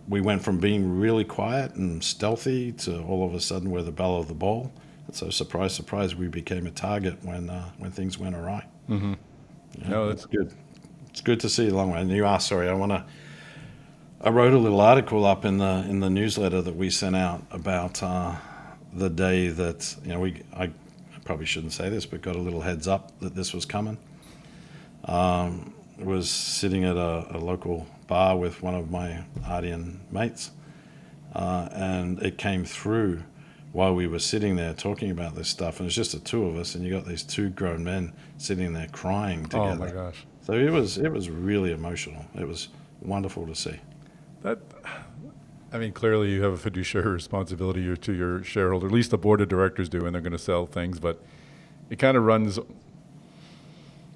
we went from being really quiet and stealthy to all of a sudden we're the belle of the ball. And so, surprise, surprise, we became a target when things went awry. Mm-hmm. No, that's good. It's good to see a long way. And you asked, sorry, I wrote a little article up in the newsletter that we sent out about the day that I probably shouldn't say this, but got a little heads up that this was coming. Was sitting at a local bar with one of my Ardian mates, and it came through while we were sitting there talking about this stuff, and it's just the two of us, and you got these two grown men sitting there crying together. Oh my gosh! So it was really emotional. It was wonderful to see. Clearly you have a fiduciary responsibility to your shareholder. At least the board of directors do, and they're going to sell things. But it kind of runs.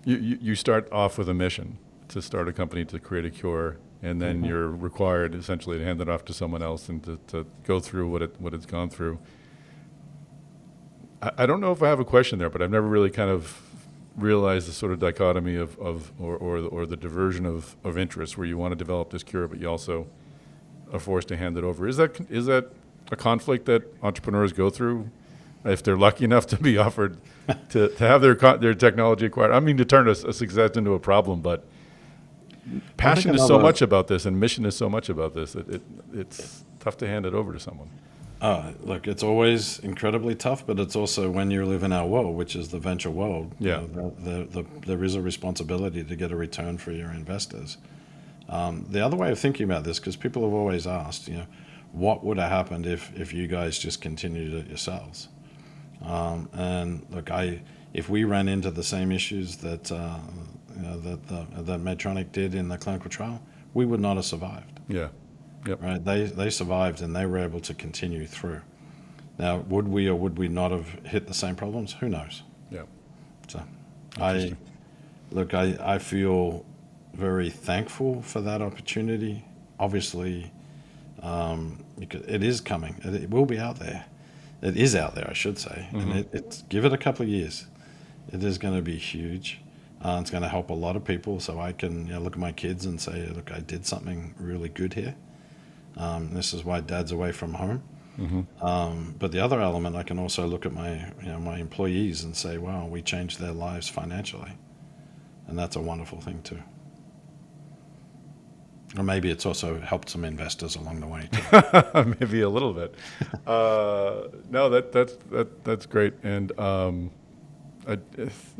You start off with a mission to start a company to create a cure, and then mm-hmm. you're required essentially to hand it off to someone else and to go through what it's gone through. I don't know if I have a question there, but I've never really kind of realized the sort of dichotomy of the diversion of interest where you want to develop this cure, but you also are forced to hand it over. Is that a conflict that entrepreneurs go through if they're lucky enough to be offered to have their technology acquired? I mean, to turn a success into a problem, but passion is so much about this, and mission is so much about this. It's tough to hand it over to someone. Look, it's always incredibly tough, but it's also when you live in our world, which is the venture world. Yeah, there is a responsibility to get a return for your investors. The other way of thinking about this, because people have always asked, what would have happened if you guys just continued it yourselves? And look, if we ran into the same issues that that Medtronic did in the clinical trial, we would not have survived. Yeah. Yep. Right. They survived and they were able to continue through. Now, would we or would we not have hit the same problems? Who knows? Yeah. So, I feel very thankful for that opportunity. Obviously, it is coming. It will be out there. It is out there, I should say. Mm-hmm. And give it a couple of years. It is going to be huge. It's going to help a lot of people. So I can look at my kids and say, look, I did something really good here. This is why Dad's away from home. Mm-hmm. But the other element, I can also look at my employees and say, wow, we changed their lives financially. And that's a wonderful thing too. Or maybe it's also helped some investors along the way too. Maybe a little bit. No, that's great, and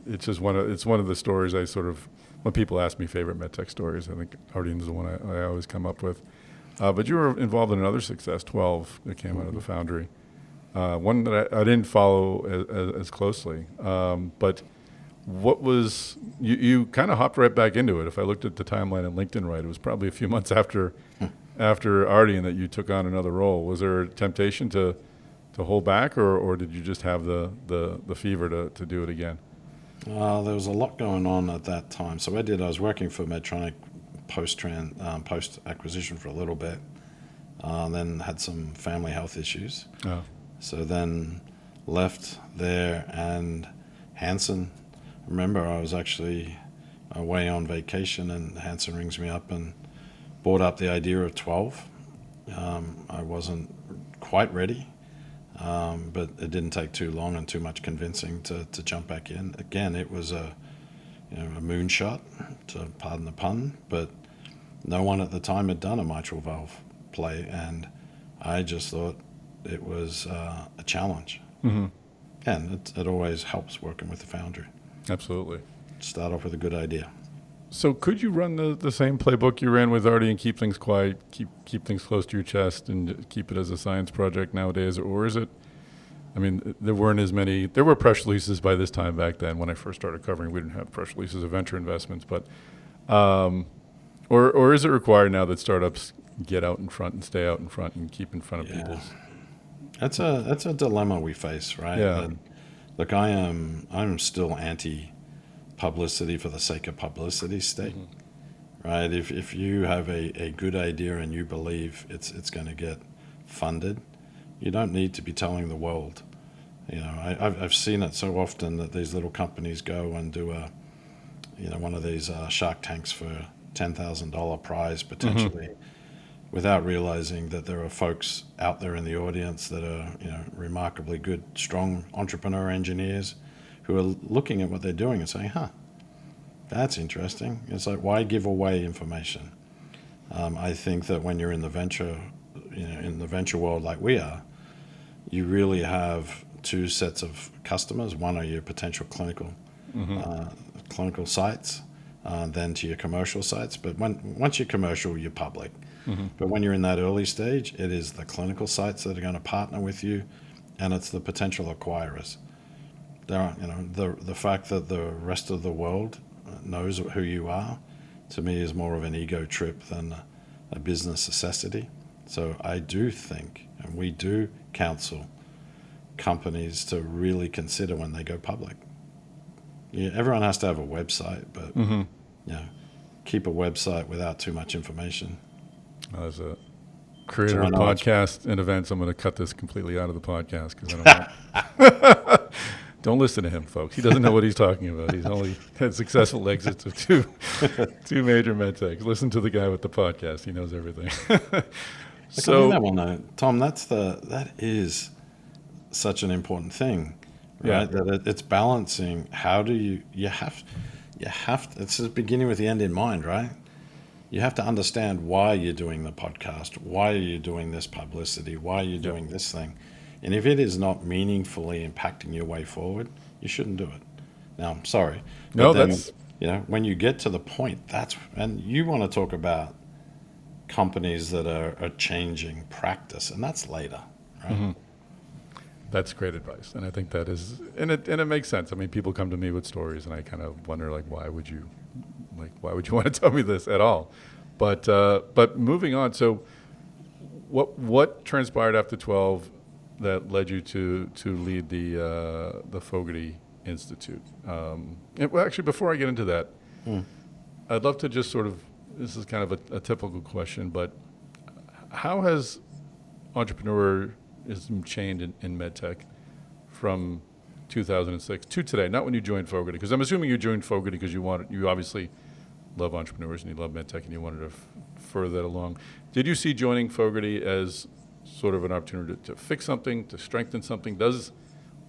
it's just one of the stories I sort of, when people ask me favorite MedTech stories, I think Ardian is the one I always come up with. But you were involved in another success, 12, that came out of the Foundry. One that I didn't follow as closely, but what was, you kind of hopped right back into it. If I looked at the timeline on LinkedIn right, it was probably a few months after Ardian that you took on another role. Was there a temptation to hold back, or did you just have the fever to do it again? There was a lot going on at that time. So I was working for Medtronic post-acquisition for a little bit, then had some family health issues. Oh. So then left there, and Hanson, remember I was actually away on vacation, and Hanson rings me up and brought up the idea of 12. I wasn't quite ready, but it didn't take too long and too much convincing to jump back in. Again, it was a moonshot, to pardon the pun, but no one at the time had done a mitral valve play, and I just thought it was a challenge. Mm-hmm. And it always helps working with the Foundry. Absolutely. Start off with a good idea. So could you run the same playbook you ran with Ardian and keep things quiet, keep things close to your chest, and keep it as a science project nowadays? Or is it, I mean, there were press releases by this time back then. When I first started covering, we didn't have press releases of venture investments, but, or is it required now that startups get out in front and stay out in front and keep in front of people's? That's a dilemma we face, right? Yeah. Look, I'm still anti-publicity for the sake of publicity state, right? If you have a good idea and you believe it's going to get funded, you don't need to be telling the world. I've seen it so often that these little companies go and do one of these Shark Tanks for $10,000 prize potentially, without realizing that there are folks out there in the audience that are, remarkably good, strong entrepreneur engineers who are looking at what they're doing and saying, that's interesting. It's like, why give away information? I think that when you're in the venture, in the venture world like we are, you really have two sets of customers. One are your potential clinical sites, then to your commercial sites. But once you're commercial, you're public. But when you're in that early stage, it is the clinical sites that are going to partner with you, and it's the potential acquirers. The fact that the rest of the world knows who you are, to me, is more of an ego trip than a business necessity. So I do think, and we do counsel companies to really consider when they go public. Everyone has to have a website, but keep a website without too much information. As a creator of podcasts and events, I'm going to cut this completely out of the podcast because I don't listen to him, folks. He doesn't know what he's talking about. He's only had successful exits of two major MedTechs. Listen to the guy with the podcast. He knows everything. So that one, though, Tom, that is such an important thing, right? Yeah. That it's balancing. How do you have it's the beginning with the end in mind, right? You have to understand why you're doing the podcast, why are you doing this publicity, why are you doing this thing. And if it is not meaningfully impacting your way forward, you shouldn't do it. Now, I'm sorry. No, then, that's... when you get to the point, and you want to talk about companies that are changing practice, and that's later, right? That's great advice, and I think that is, and it makes sense. I mean, people come to me with stories, and I kind of wonder, why would you want to tell me this at all? But moving on, so what transpired after 12 that led you to lead the Fogarty Institute? Well, actually, before I get into that, I'd love to just sort of, this is kind of a typical question, but how has entrepreneurism changed in MedTech from 2006 to today? Not when you joined Fogarty, because I'm assuming you joined Fogarty because you obviously love entrepreneurs and you love MedTech and you wanted to further that along. Did you see joining Fogarty as sort of an opportunity to fix something, to strengthen something? Does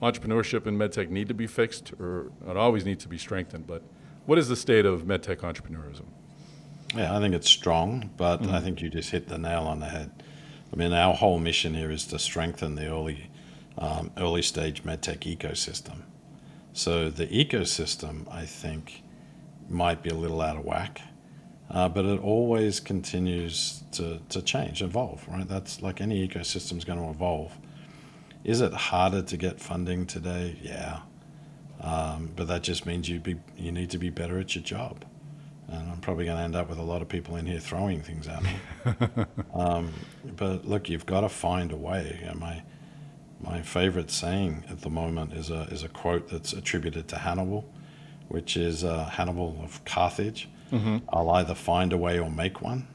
entrepreneurship in MedTech need to be fixed, or it always needs to be strengthened? But what is the state of MedTech entrepreneurism? Yeah, I think it's strong, but I think you just hit the nail on the head. I mean, our whole mission here is to strengthen the early stage MedTech ecosystem. So the ecosystem, I think, might be a little out of whack, but it always continues to change, evolve, right? That's like any ecosystem is going to evolve. Is it harder to get funding today? Yeah. But that just means you need to be better at your job. And I'm probably going to end up with a lot of people in here throwing things at me. But look, you've got to find a way. You know, my favorite saying at the moment is a quote that's attributed to Hannibal, which is Hannibal of Carthage. I'll either find a way or make one.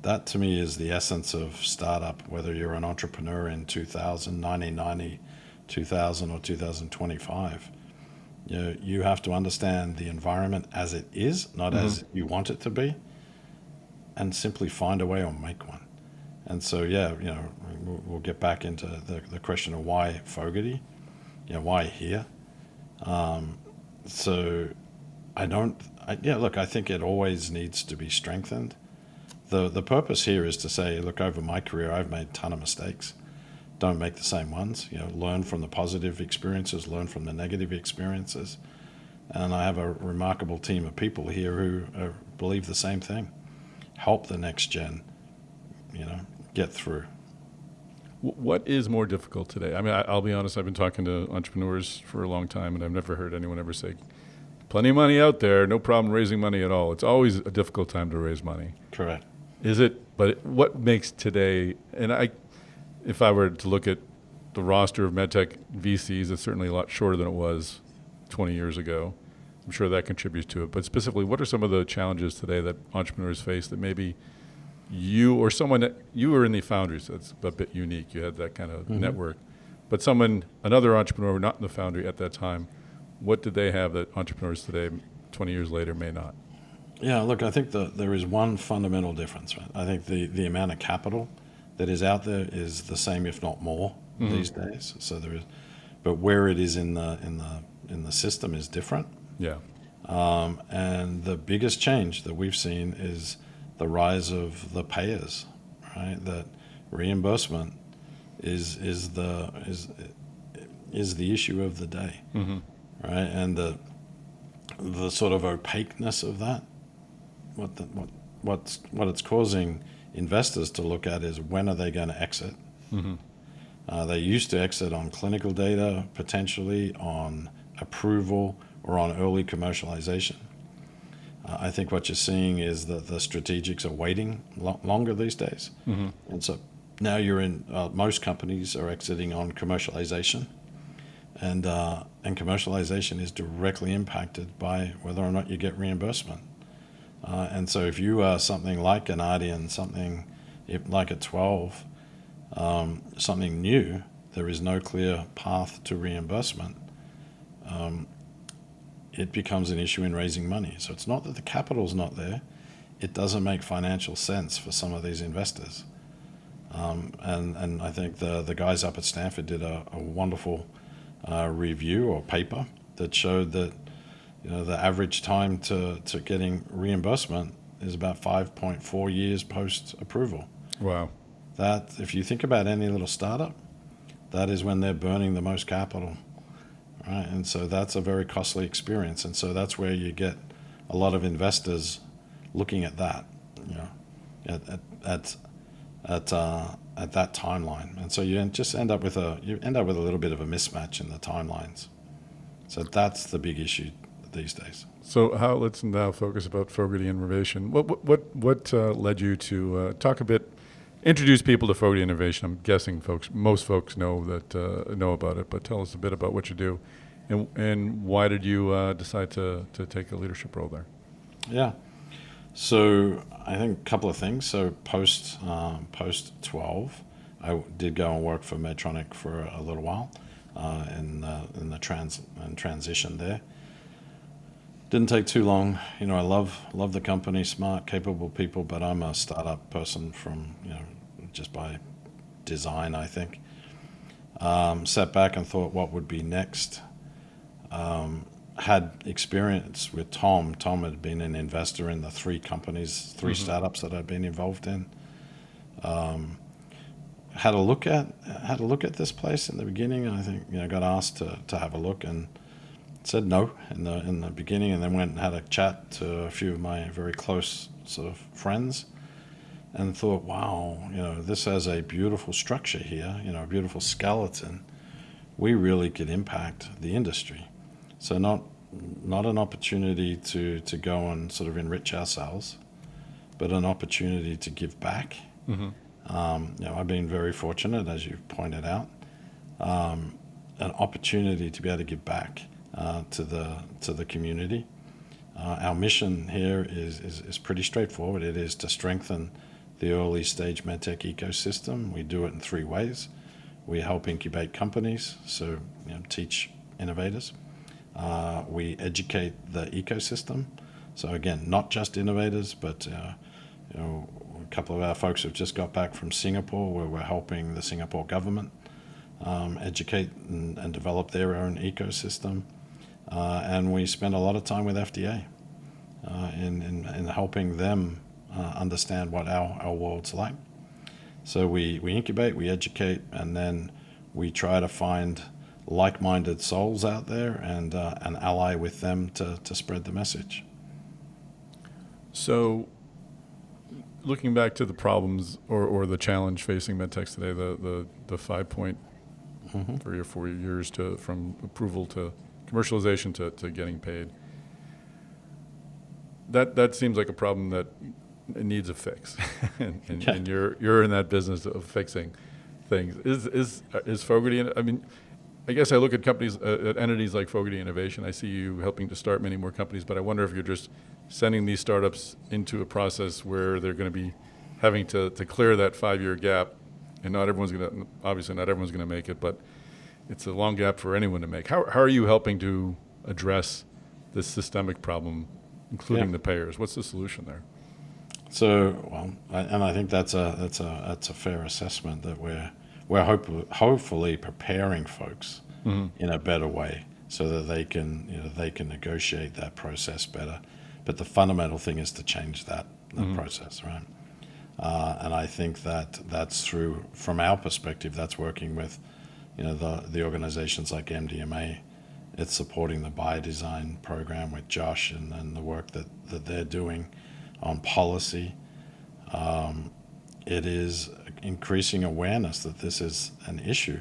That to me is the essence of startup, whether you're an entrepreneur in 2000, 1990, 2000, or 2025. You have to understand the environment as it is, not as you want it to be, and simply find a way or make one. And so, we'll get back into the question of why Fogarty, why here. I think it always needs to be strengthened. The purpose here is to say, look, over my career, I've made a ton of mistakes. Don't make the same ones. Learn from the positive experiences, learn from the negative experiences. And I have a remarkable team of people here who believe the same thing. Help the next gen, get through. What is more difficult today? I mean, I'll be honest, I've been talking to entrepreneurs for a long time, and I've never heard anyone ever say, plenty of money out there, no problem raising money at all. It's always a difficult time to raise money. Correct. Is it? But what makes today, if I were to look at the roster of MedTech VCs, it's certainly a lot shorter than it was 20 years ago. I'm sure that contributes to it. But specifically, what are some of the challenges today that entrepreneurs face that maybe you or someone that you were in the Foundry, so that's a bit unique. You had that kind of network. But another entrepreneur not in the Foundry at that time, what did they have that entrepreneurs today, 20 years later, may not? Yeah, look, I think there is one fundamental difference, right? I think the amount of capital that is out there is the same, if not more, these days. So there is, but where it is in the system is different. Yeah. And the biggest change that we've seen is the rise of the payers, right? That reimbursement is the issue of the day, right? And the sort of opaqueness of that, what it's causing investors to look at is when are they going to exit? They used to exit on clinical data, potentially on approval or on early commercialization. I think what you're seeing is that the strategics are waiting longer these days. And so now you're in, most companies are exiting on commercialization. And commercialization is directly impacted by whether or not you get reimbursement. And so if you are something like an Ardian, something like a 12, something new, there is no clear path to reimbursement. It becomes an issue in raising money. So it's not that the capital's not there. It doesn't make financial sense for some of these investors. And I think the guys up at Stanford did a wonderful review or paper that showed that the average time to getting reimbursement is about 5.4 years post-approval. Wow. That, if you think about any little startup, that is when they're burning the most capital, right? And so that's a very costly experience. And so that's where you get a lot of investors looking at that, at that timeline. And so you just end up with a little bit of a mismatch in the timelines. So that's the big issue these days. So let's now focus about Fogarty Innovation. What led you to talk a bit, introduce people to Fogarty Innovation? I'm guessing most folks know about it, but tell us a bit about what you do, and why did you decide to take a leadership role there? Yeah. So I think a couple of things. So post 12, I did go and work for Medtronic for a little while in the transition there. Didn't take too long. I love the company, smart, capable people, but I'm a startup person from just by design, I think. Sat back and thought, what would be next? had experience with Tom. Tom had been an investor in the three startups that I'd been involved in. Had a look at this place in the beginning. I think got asked to have a look and said no in the beginning, and then went and had a chat to a few of my very close sort of friends, and thought, wow, this has a beautiful structure here, a beautiful skeleton. We really could impact the industry. So not an opportunity to go and sort of enrich ourselves, but an opportunity to give back. Mm-hmm. I've been very fortunate, as you've pointed out, an opportunity to be able to give back to the community. Our mission here is pretty straightforward. It is to strengthen the early stage MedTech ecosystem. We do it in three ways. We help incubate companies, so teach innovators. We educate the ecosystem. So again, not just innovators, but a couple of our folks have just got back from Singapore, where we're helping the Singapore government educate and develop their own ecosystem. And we spend a lot of time with FDA in helping them understand what our world's like. So we incubate, we educate, and then we try to find like-minded souls out there and ally with them to spread the message. So looking back to the problems or the challenge facing MedTech today, the 5-point 3 or 4 years from approval to commercialization to getting paid, that seems like a problem that needs a fix, and you're in that business of fixing things. Is Fogarty? I mean, I guess I look at companies, at entities like Fogarty Innovation. I see you helping to start many more companies, but I wonder if you're just sending these startups into a process where they're going to be having to clear that 5-year gap, and not everyone's going to make it, but it's a long gap for anyone to make. How are you helping to address this systemic problem, including the payers? What's the solution there? So, I think that's a fair assessment, that we're hopefully preparing folks in a better way so that they can negotiate that process better. But the fundamental thing is to change that process, right? And I think that's through, from our perspective, that's working with the organizations like MDMA. It's supporting the Biodesign program with Josh and the work that they're doing on policy. It is increasing awareness that this is an issue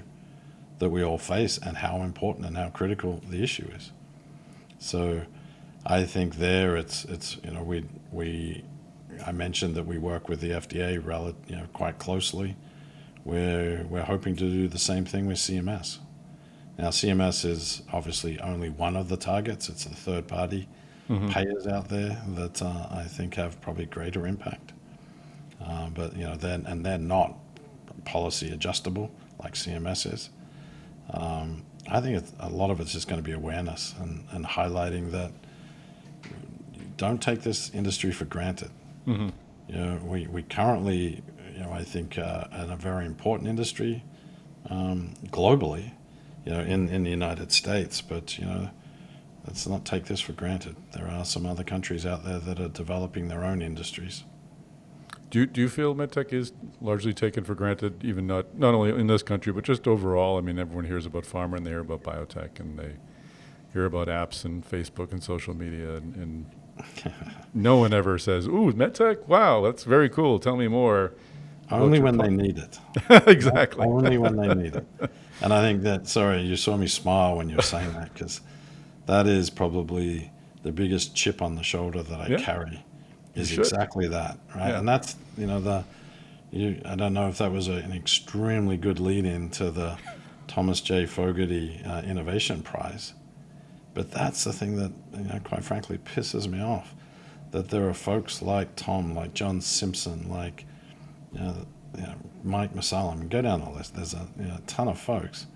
that we all face, and how important and how critical the issue is. So I think there it's I mentioned that we work with the FDA quite closely. We're hoping to do the same thing with CMS. Now, CMS is obviously only one of the targets. It's the third-party payers out there that I think have probably greater impact. But they're not policy adjustable like CMS is. I think a lot of it's just going to be awareness and highlighting that don't take this industry for granted. We currently, I think, in a very important industry globally, in the United States, but let's not take this for granted. There are some other countries out there that are developing their own industries. Do you feel MedTech is largely taken for granted, even not only in this country, but just overall? I mean, everyone hears about pharma and they hear about biotech and they hear about apps and Facebook and social media, and no one ever says, "Ooh, MedTech! Wow, that's very cool. Tell me more." Only when they need it. Exactly. Only when they need it. And I think that, sorry, you saw me smile when you were saying that, because that is probably the biggest chip on the shoulder that I carry, is exactly that, right? Yeah. And that's, I don't know if that was an extremely good lead-in to the Thomas J. Fogarty Innovation Prize, but that's the thing that, quite frankly, pisses me off, that there are folks like Tom, like John Simpson, like Mike Masala. I mean, go down the list. There's a ton of folks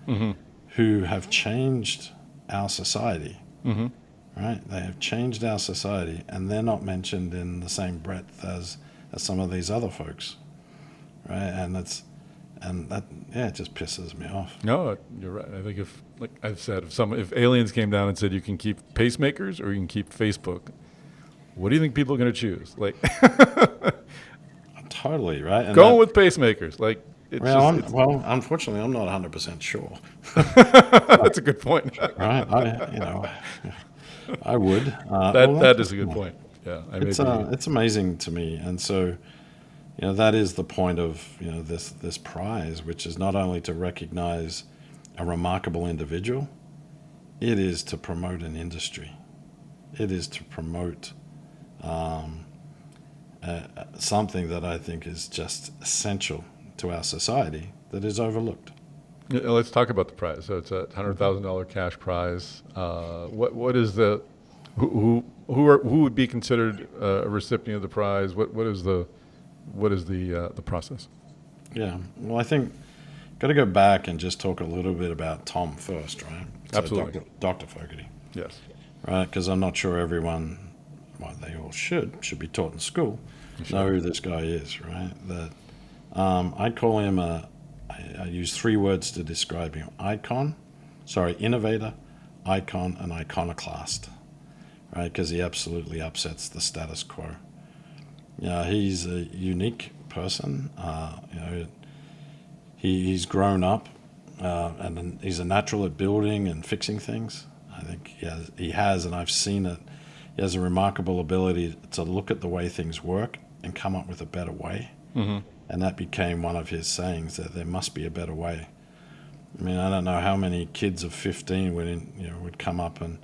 who have changed our society, right? They have changed our society, and they're not mentioned in the same breadth as some of these other folks, right? And And that, it just pisses me off. No, you're right. I think if, like I've said, if aliens came down and said you can keep pacemakers or you can keep Facebook, what do you think people are going to choose? Like, Totally, right? And going with pacemakers, like, well, unfortunately, I'm not 100% sure. That's a good point. Right? I would. That is a good point. Yeah, it's amazing to me, and so that is the point of this prize, which is not only to recognize a remarkable individual, it is to promote an industry. It is to promote something that I think is just essential to our society that is overlooked. Yeah, let's talk about the prize. So it's a $100,000 cash prize. What is the who would be considered a recipient of the prize? What is the process? Yeah, well, I think got to go back and just talk a little bit about Tom first, right? So Absolutely, Dr. Fogarty. Yes. Right, because I'm not sure everyone, well, they all should be taught in school, know who this guy is, right? That I call him I use 3 words to describe him: innovator, icon, and iconoclast, right? Because he absolutely upsets the status quo. He's a unique person. He's grown up, and he's a natural at building and fixing things. I think he has, and I've seen it. He has a remarkable ability to look at the way things work and come up with a better way. Mm-hmm. And that became one of his sayings, that there must be a better way. I mean, I don't know how many kids of 15 would come up, and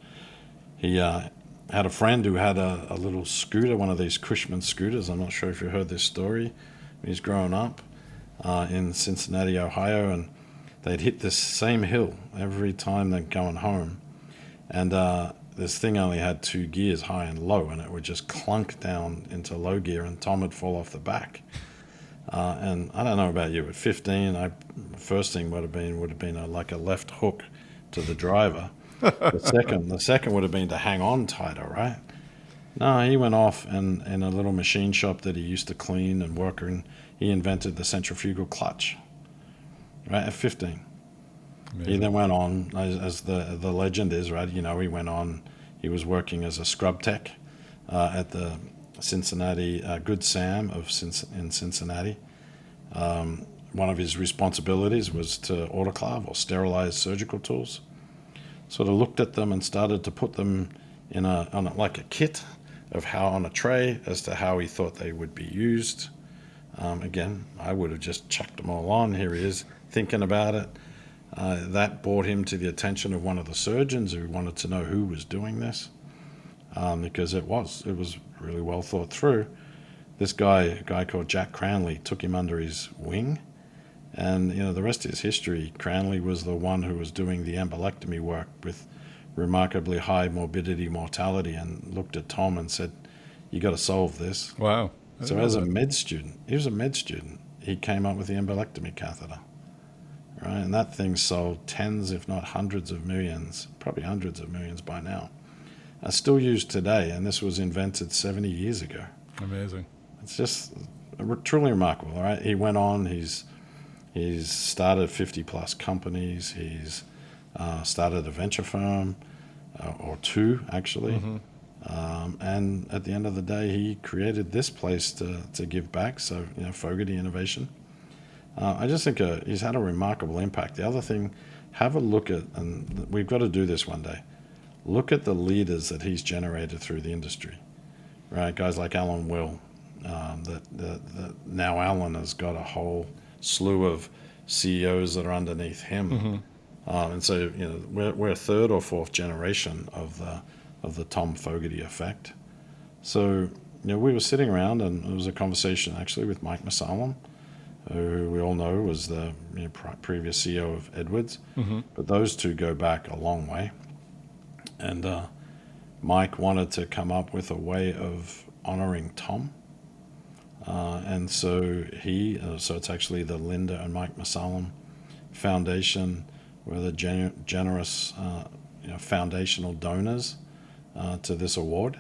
he had a friend who had a little scooter, one of these Cushman scooters. I'm not sure if you heard this story. He's grown up in Cincinnati, Ohio, and they'd hit this same hill every time they're going home. And this thing only had 2 gears, high and low, and it would just clunk down into low gear, and Tom would fall off the back. And I don't know about you, at 15, first thing would have been like a left hook to the driver. The second would have been to hang on tighter, right? No, he went off, and in a little machine shop that he used to clean and work in, he invented the centrifugal clutch, right, at 15. Amazing. He then went on, as the legend is, right, he went on, he was working as a scrub tech at the Cincinnati, Good Sam in Cincinnati. One of his responsibilities was to autoclave or sterilize surgical tools. Sort of looked at them and started to put them like a kit of how on a tray as to how he thought they would be used. Again, I would have just chucked them all on. Here he is thinking about it. That brought him to the attention of one of the surgeons who wanted to know who was doing this, because it was really well thought through. This guy, a guy called Jack Cranley, took him under his wing, and the rest is history. Cranley was the one who was doing the embolectomy work with remarkably high morbidity mortality, and looked at Tom and said, "You got to solve this." Wow! So as a med student, he came up with the embolectomy catheter, right? And that thing sold tens, if not hundreds of millions, probably hundreds of millions by now. Still used today, and this was invented 70 years ago. Amazing. It's just truly remarkable, right? He went on, he's started 50 plus companies, he's started a venture firm, or 2 actually. Mm-hmm. And at the end of the day, he created this place to give back, so Fogarty Innovation. I just think he's had a remarkable impact. The other thing, have a look at, and we've got to do this one day, look at the leaders that he's generated through the industry, right? Guys like Alan Will. Now Alan has got a whole slew of CEOs that are underneath him, mm-hmm. And so we're 3rd or 4th generation of the Tom Fogarty effect. So we were sitting around, and it was a conversation actually with Mike Masalem, who we all know was the previous CEO of Edwards, mm-hmm. but those 2 go back a long way. And Mike wanted to come up with a way of honoring Tom. And so so it's actually the Linda and Mike Masalem Foundation, were the generous foundational donors to this award.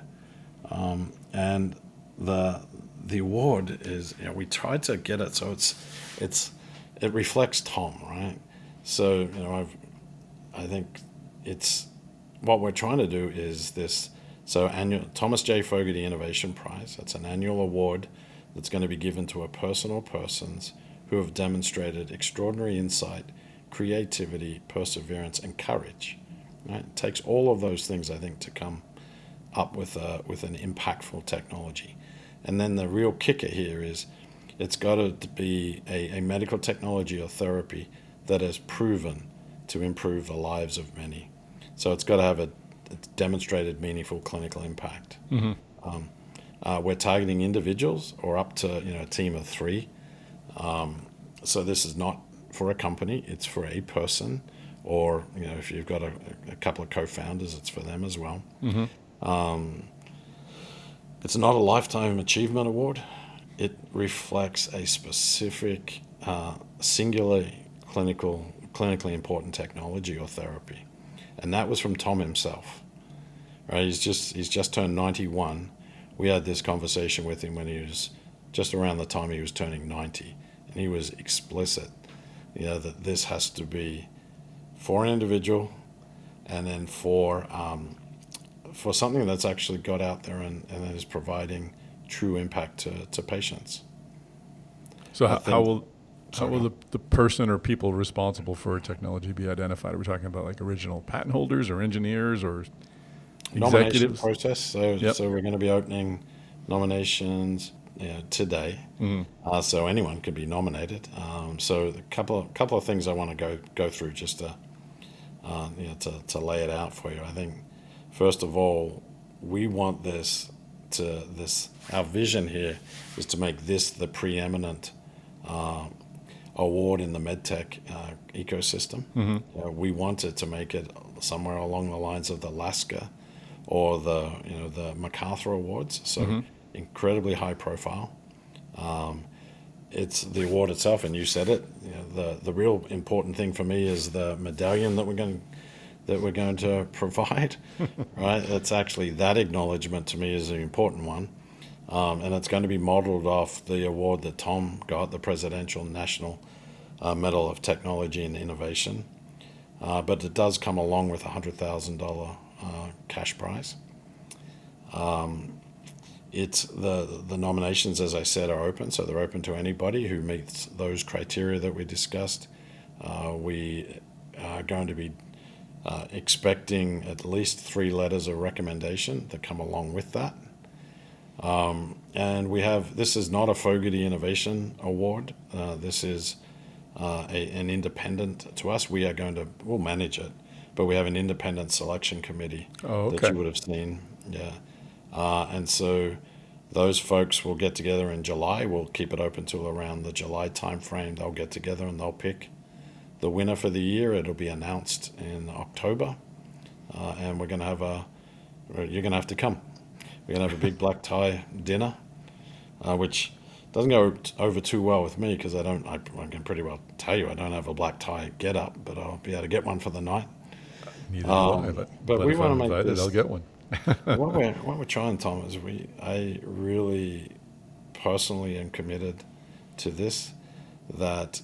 And the award is, we tried to get it so it's it reflects Tom, right? So, I think it's what we're trying to do is this. So annual Thomas J. Fogarty Innovation Prize. That's an annual award that's going to be given to a person or persons who have demonstrated extraordinary insight, creativity, perseverance, and courage. Right? It takes all of those things, I think, to come up with an impactful technology. And then the real kicker here is it's got to be a medical technology or therapy that has proven to improve the lives of many. So it's got to have a demonstrated meaningful clinical impact. Mm-hmm. We're targeting individuals or up to a team of 3. So this is not for a company; it's for a person, or if you've got a couple of co-founders, it's for them as well. Mm-hmm. It's not a lifetime achievement award. It reflects a specific, singular clinically important technology or therapy. And that was from Tom himself, right? He's just turned 91. We had this conversation with him when he was just around the time he was turning 90, and he was explicit, that this has to be for an individual, and then for something that's actually got out there and is providing true impact to patients. So how will the person or people responsible for technology be identified? Are we talking about like original patent holders or engineers or nomination executives? Process. So we're going to be opening nominations today. Mm-hmm. So anyone can be nominated. So a couple of things I want to go through just to lay it out for you. I think first of all, we want our vision here is to make this the preeminent award in the MedTech ecosystem. Mm-hmm. We wanted to make it somewhere along the lines of the Lasker or the MacArthur Awards. So mm-hmm. incredibly high profile. It's the award itself, and you said it. The real important thing for me is the medallion that we're going to provide. Right? It's actually that acknowledgement to me is an important one. And it's going to be modeled off the award that Tom got, the Presidential National Medal of Technology and Innovation. But it does come along with a $100,000 cash prize. It's the nominations, as I said, are open, so they're open to anybody who meets those criteria that we discussed. We are going to be expecting at least 3 letters of recommendation that come along with that. And this is not a Fogarty Innovation Award. This is an independent to us. We'll manage it, but we have an independent selection committee that you would have seen. Yeah. And so those folks will get together in July. We'll keep it open till around the July timeframe. They'll get together and they'll pick the winner for the year. It'll be announced in October. And we're going to you're going to have to come. We're going to have a big black tie dinner, which doesn't go over too well with me because I can pretty well tell you I don't have a black tie get up, but I'll be able to get one for the night. Neither do I, but we want to make this. I'll get one. what we're trying, Tom, is I really personally am committed to this, that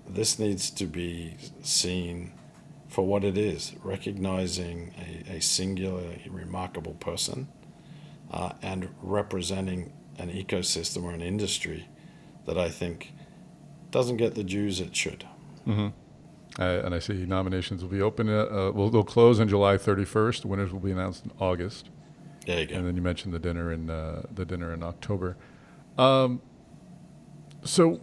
this needs to be seen for what it is, recognizing a singularly remarkable person and representing an ecosystem or an industry that I think doesn't get the dues it should. Mm-hmm. And I see nominations will be open. They'll close on July 31st. Winners will be announced in August. There you go. And then you mentioned the dinner in October. So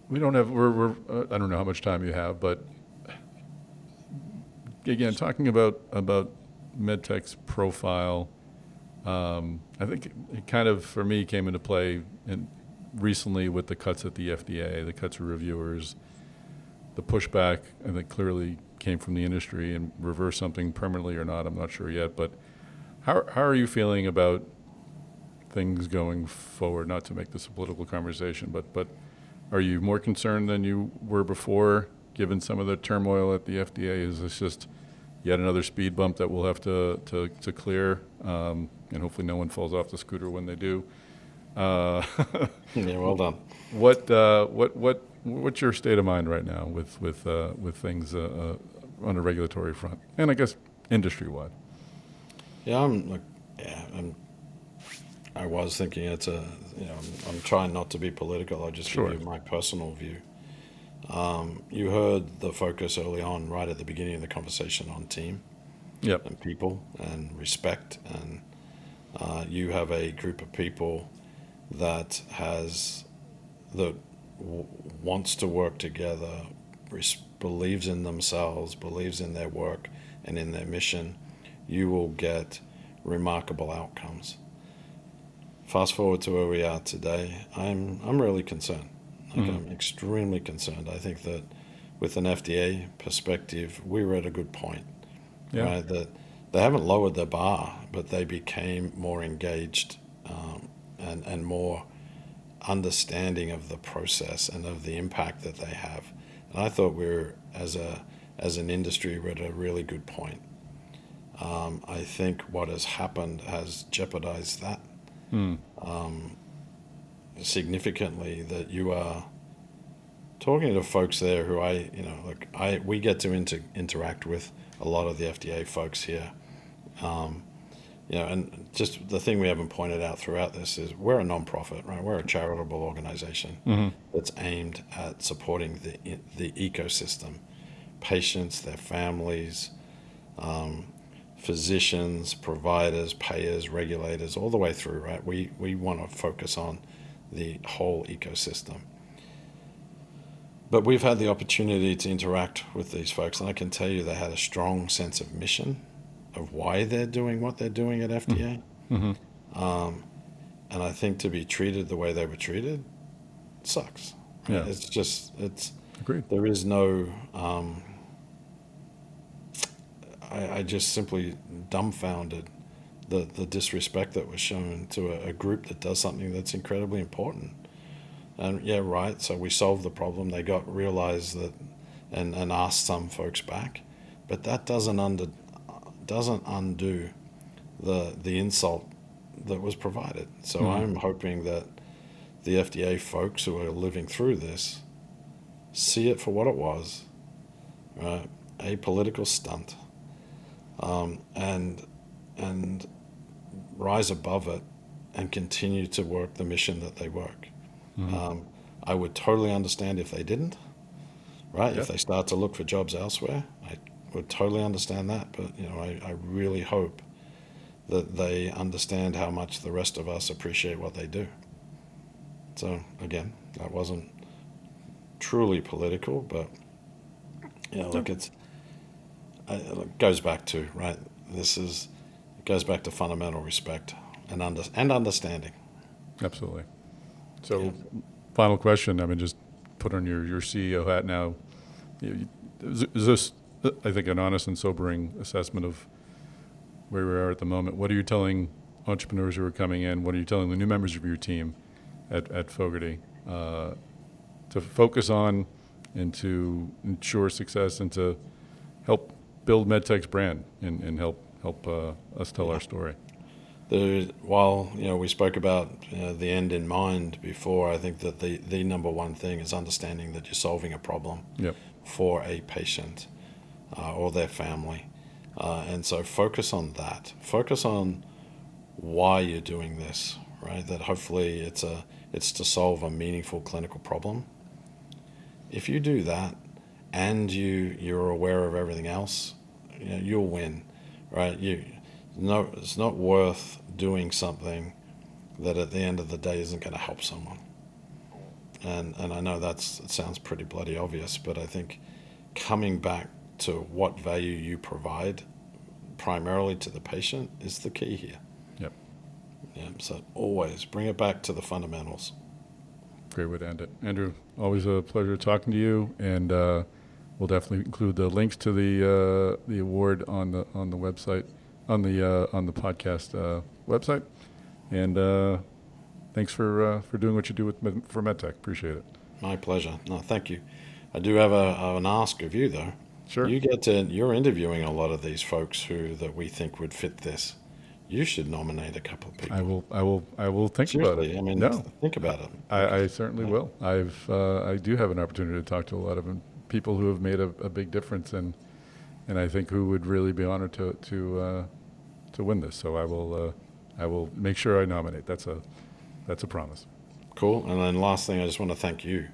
we don't have. I don't know how much time you have, but again, talking about MedTech's profile, I think it kind of for me came into play recently with the cuts at the FDA, the cuts of reviewers, the pushback, I think clearly came from the industry, and reverse something permanently or not, I'm not sure yet. But how are you feeling about things going forward? Not to make this a political conversation, but are you more concerned than you were before, given some of the turmoil at the FDA? Is this just yet another speed bump that we'll have to clear, and hopefully no one falls off the scooter when they do? Yeah, well done. What's your state of mind right now with things on a regulatory front, and I guess industry wide? Yeah, I was thinking I'm trying not to be political. I'll just Sure. give you my personal view. You heard the focus early on, right at the beginning of the conversation, on team Yep. and people and respect. And you have a group of people that wants to work together, believes in themselves, believes in their work and in their mission. You will get remarkable outcomes. Fast forward to where we are today, I'm really concerned. I'm extremely concerned. I think that with an FDA perspective, we were at a good point. Yeah. Right? That they haven't lowered the bar, but they became more engaged and more understanding of the process and of the impact that they have. And I thought as an industry, we're at a really good point. I think what has happened has jeopardized that significantly. That you are talking to folks there who we get to interact with a lot of the FDA folks here. And just the thing we haven't pointed out throughout this is we're a nonprofit, right? We're a charitable organization that's aimed at supporting the ecosystem, patients, their families, physicians, providers, payers, regulators, all the way through, right? We want to focus on the whole ecosystem. But we've had the opportunity to interact with these folks, and I can tell you they had a strong sense of mission, of why they're doing what they're doing at FDA. And I think to be treated the way they were treated sucks. Yeah. It's Agreed. there is no, I just simply dumbfounded the disrespect that was shown to a group that does something that's incredibly important. And yeah, right, so we solved the problem. They realized that and asked some folks back, but that doesn't undo the insult that was provided. So I'm hoping that the FDA folks who are living through this see it for what it was, right? A political stunt, and rise above it and continue to work the mission that they work. I would totally understand if they didn't, right? If they start to look for jobs elsewhere, I would totally understand that. But I really hope that they understand how much the rest of us appreciate what they do. So again, that wasn't truly political, but look, it goes back to, right? It goes back to fundamental respect and understanding. Absolutely. So, final question. I mean, just put on your CEO hat now. Is this, I think, an honest and sobering assessment of where we are at the moment? What are you telling entrepreneurs who are coming in? What are you telling the new members of your team at Fogarty to focus on and to ensure success and to help build MedTech's brand and help us tell our story? While we spoke about the end in mind before, I think that the number one thing is understanding that you're solving a problem for a patient or their family, and so focus on that. Focus on why you're doing this, right? That hopefully it's to solve a meaningful clinical problem. If you do that and you're aware of everything else, you'll win, right? It's not worth doing something that at the end of the day isn't going to help someone. And I know it sounds pretty bloody obvious, but I think coming back to what value you provide primarily to the patient is the key here. Yep. Yeah, so always bring it back to the fundamentals. Great way to end it. Andrew, always a pleasure talking to you, and we'll definitely include the links to the award on the website, on the podcast website. And thanks for doing what you do for MedTech. Appreciate it. My pleasure. No, thank you. I do have an ask of you though. Sure. You're interviewing a lot of these folks that we think would fit this. you should nominate a couple of people. I will think Seriously, about it. I mean, No, think about it. I certainly will. I do have an opportunity to talk to a lot of people who have made a big difference, and I think who would really be honored to win this. So I will make sure I nominate. That's a promise. Cool. And then last thing, I just want to thank you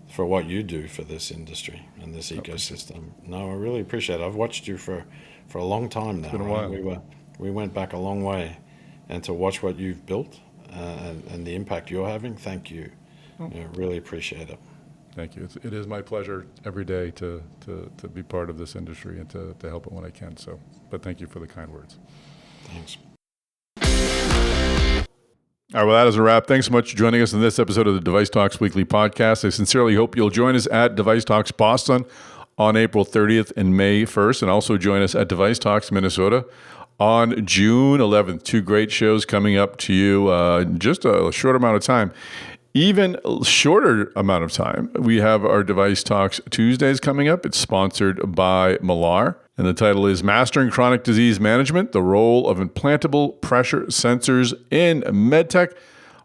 for what you do for this industry and this ecosystem. No, I really appreciate it. I've watched you for a long time now. It's been a while. We went back a long way, and to watch what you've built and the impact you're having, thank you. Really appreciate it. Thank you. It is my pleasure every day to be part of this industry and to help it when I can. So, but thank you for the kind words. Thanks. All right, well, that is a wrap. Thanks so much for joining us in this episode of the Device Talks Weekly Podcast. I sincerely hope you'll join us at Device Talks Boston on April 30th and May 1st, and also join us at Device Talks Minnesota on June 11th. Two great shows coming up to you in just a short amount of time. Even shorter amount of time, we have our Device Talks Tuesdays coming up. It's sponsored by Millar, and the title is Mastering Chronic Disease Management, the Role of Implantable Pressure Sensors in MedTech.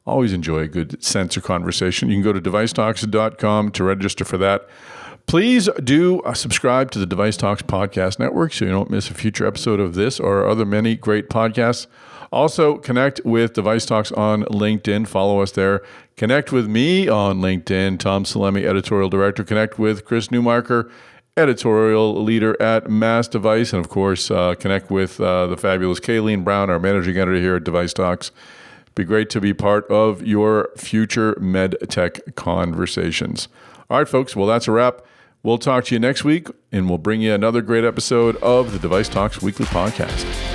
Always enjoy a good sensor conversation. You can go to DeviceTalks.com to register for that. Please do subscribe to the Device Talks Podcast Network so you don't miss a future episode of this or other many great podcasts. Also, connect with Device Talks on LinkedIn. Follow us there. Connect with me on LinkedIn, Tom Salemi, Editorial Director. Connect with Chris Newmarker, Editorial Leader at Mass Device. And, of course, connect with the fabulous Cleeland Brown, our Managing Editor here at Device Talks. It'd be great to be part of your future MedTech conversations. All right, folks. Well, that's a wrap. We'll talk to you next week, and we'll bring you another great episode of the Device Talks Weekly Podcast.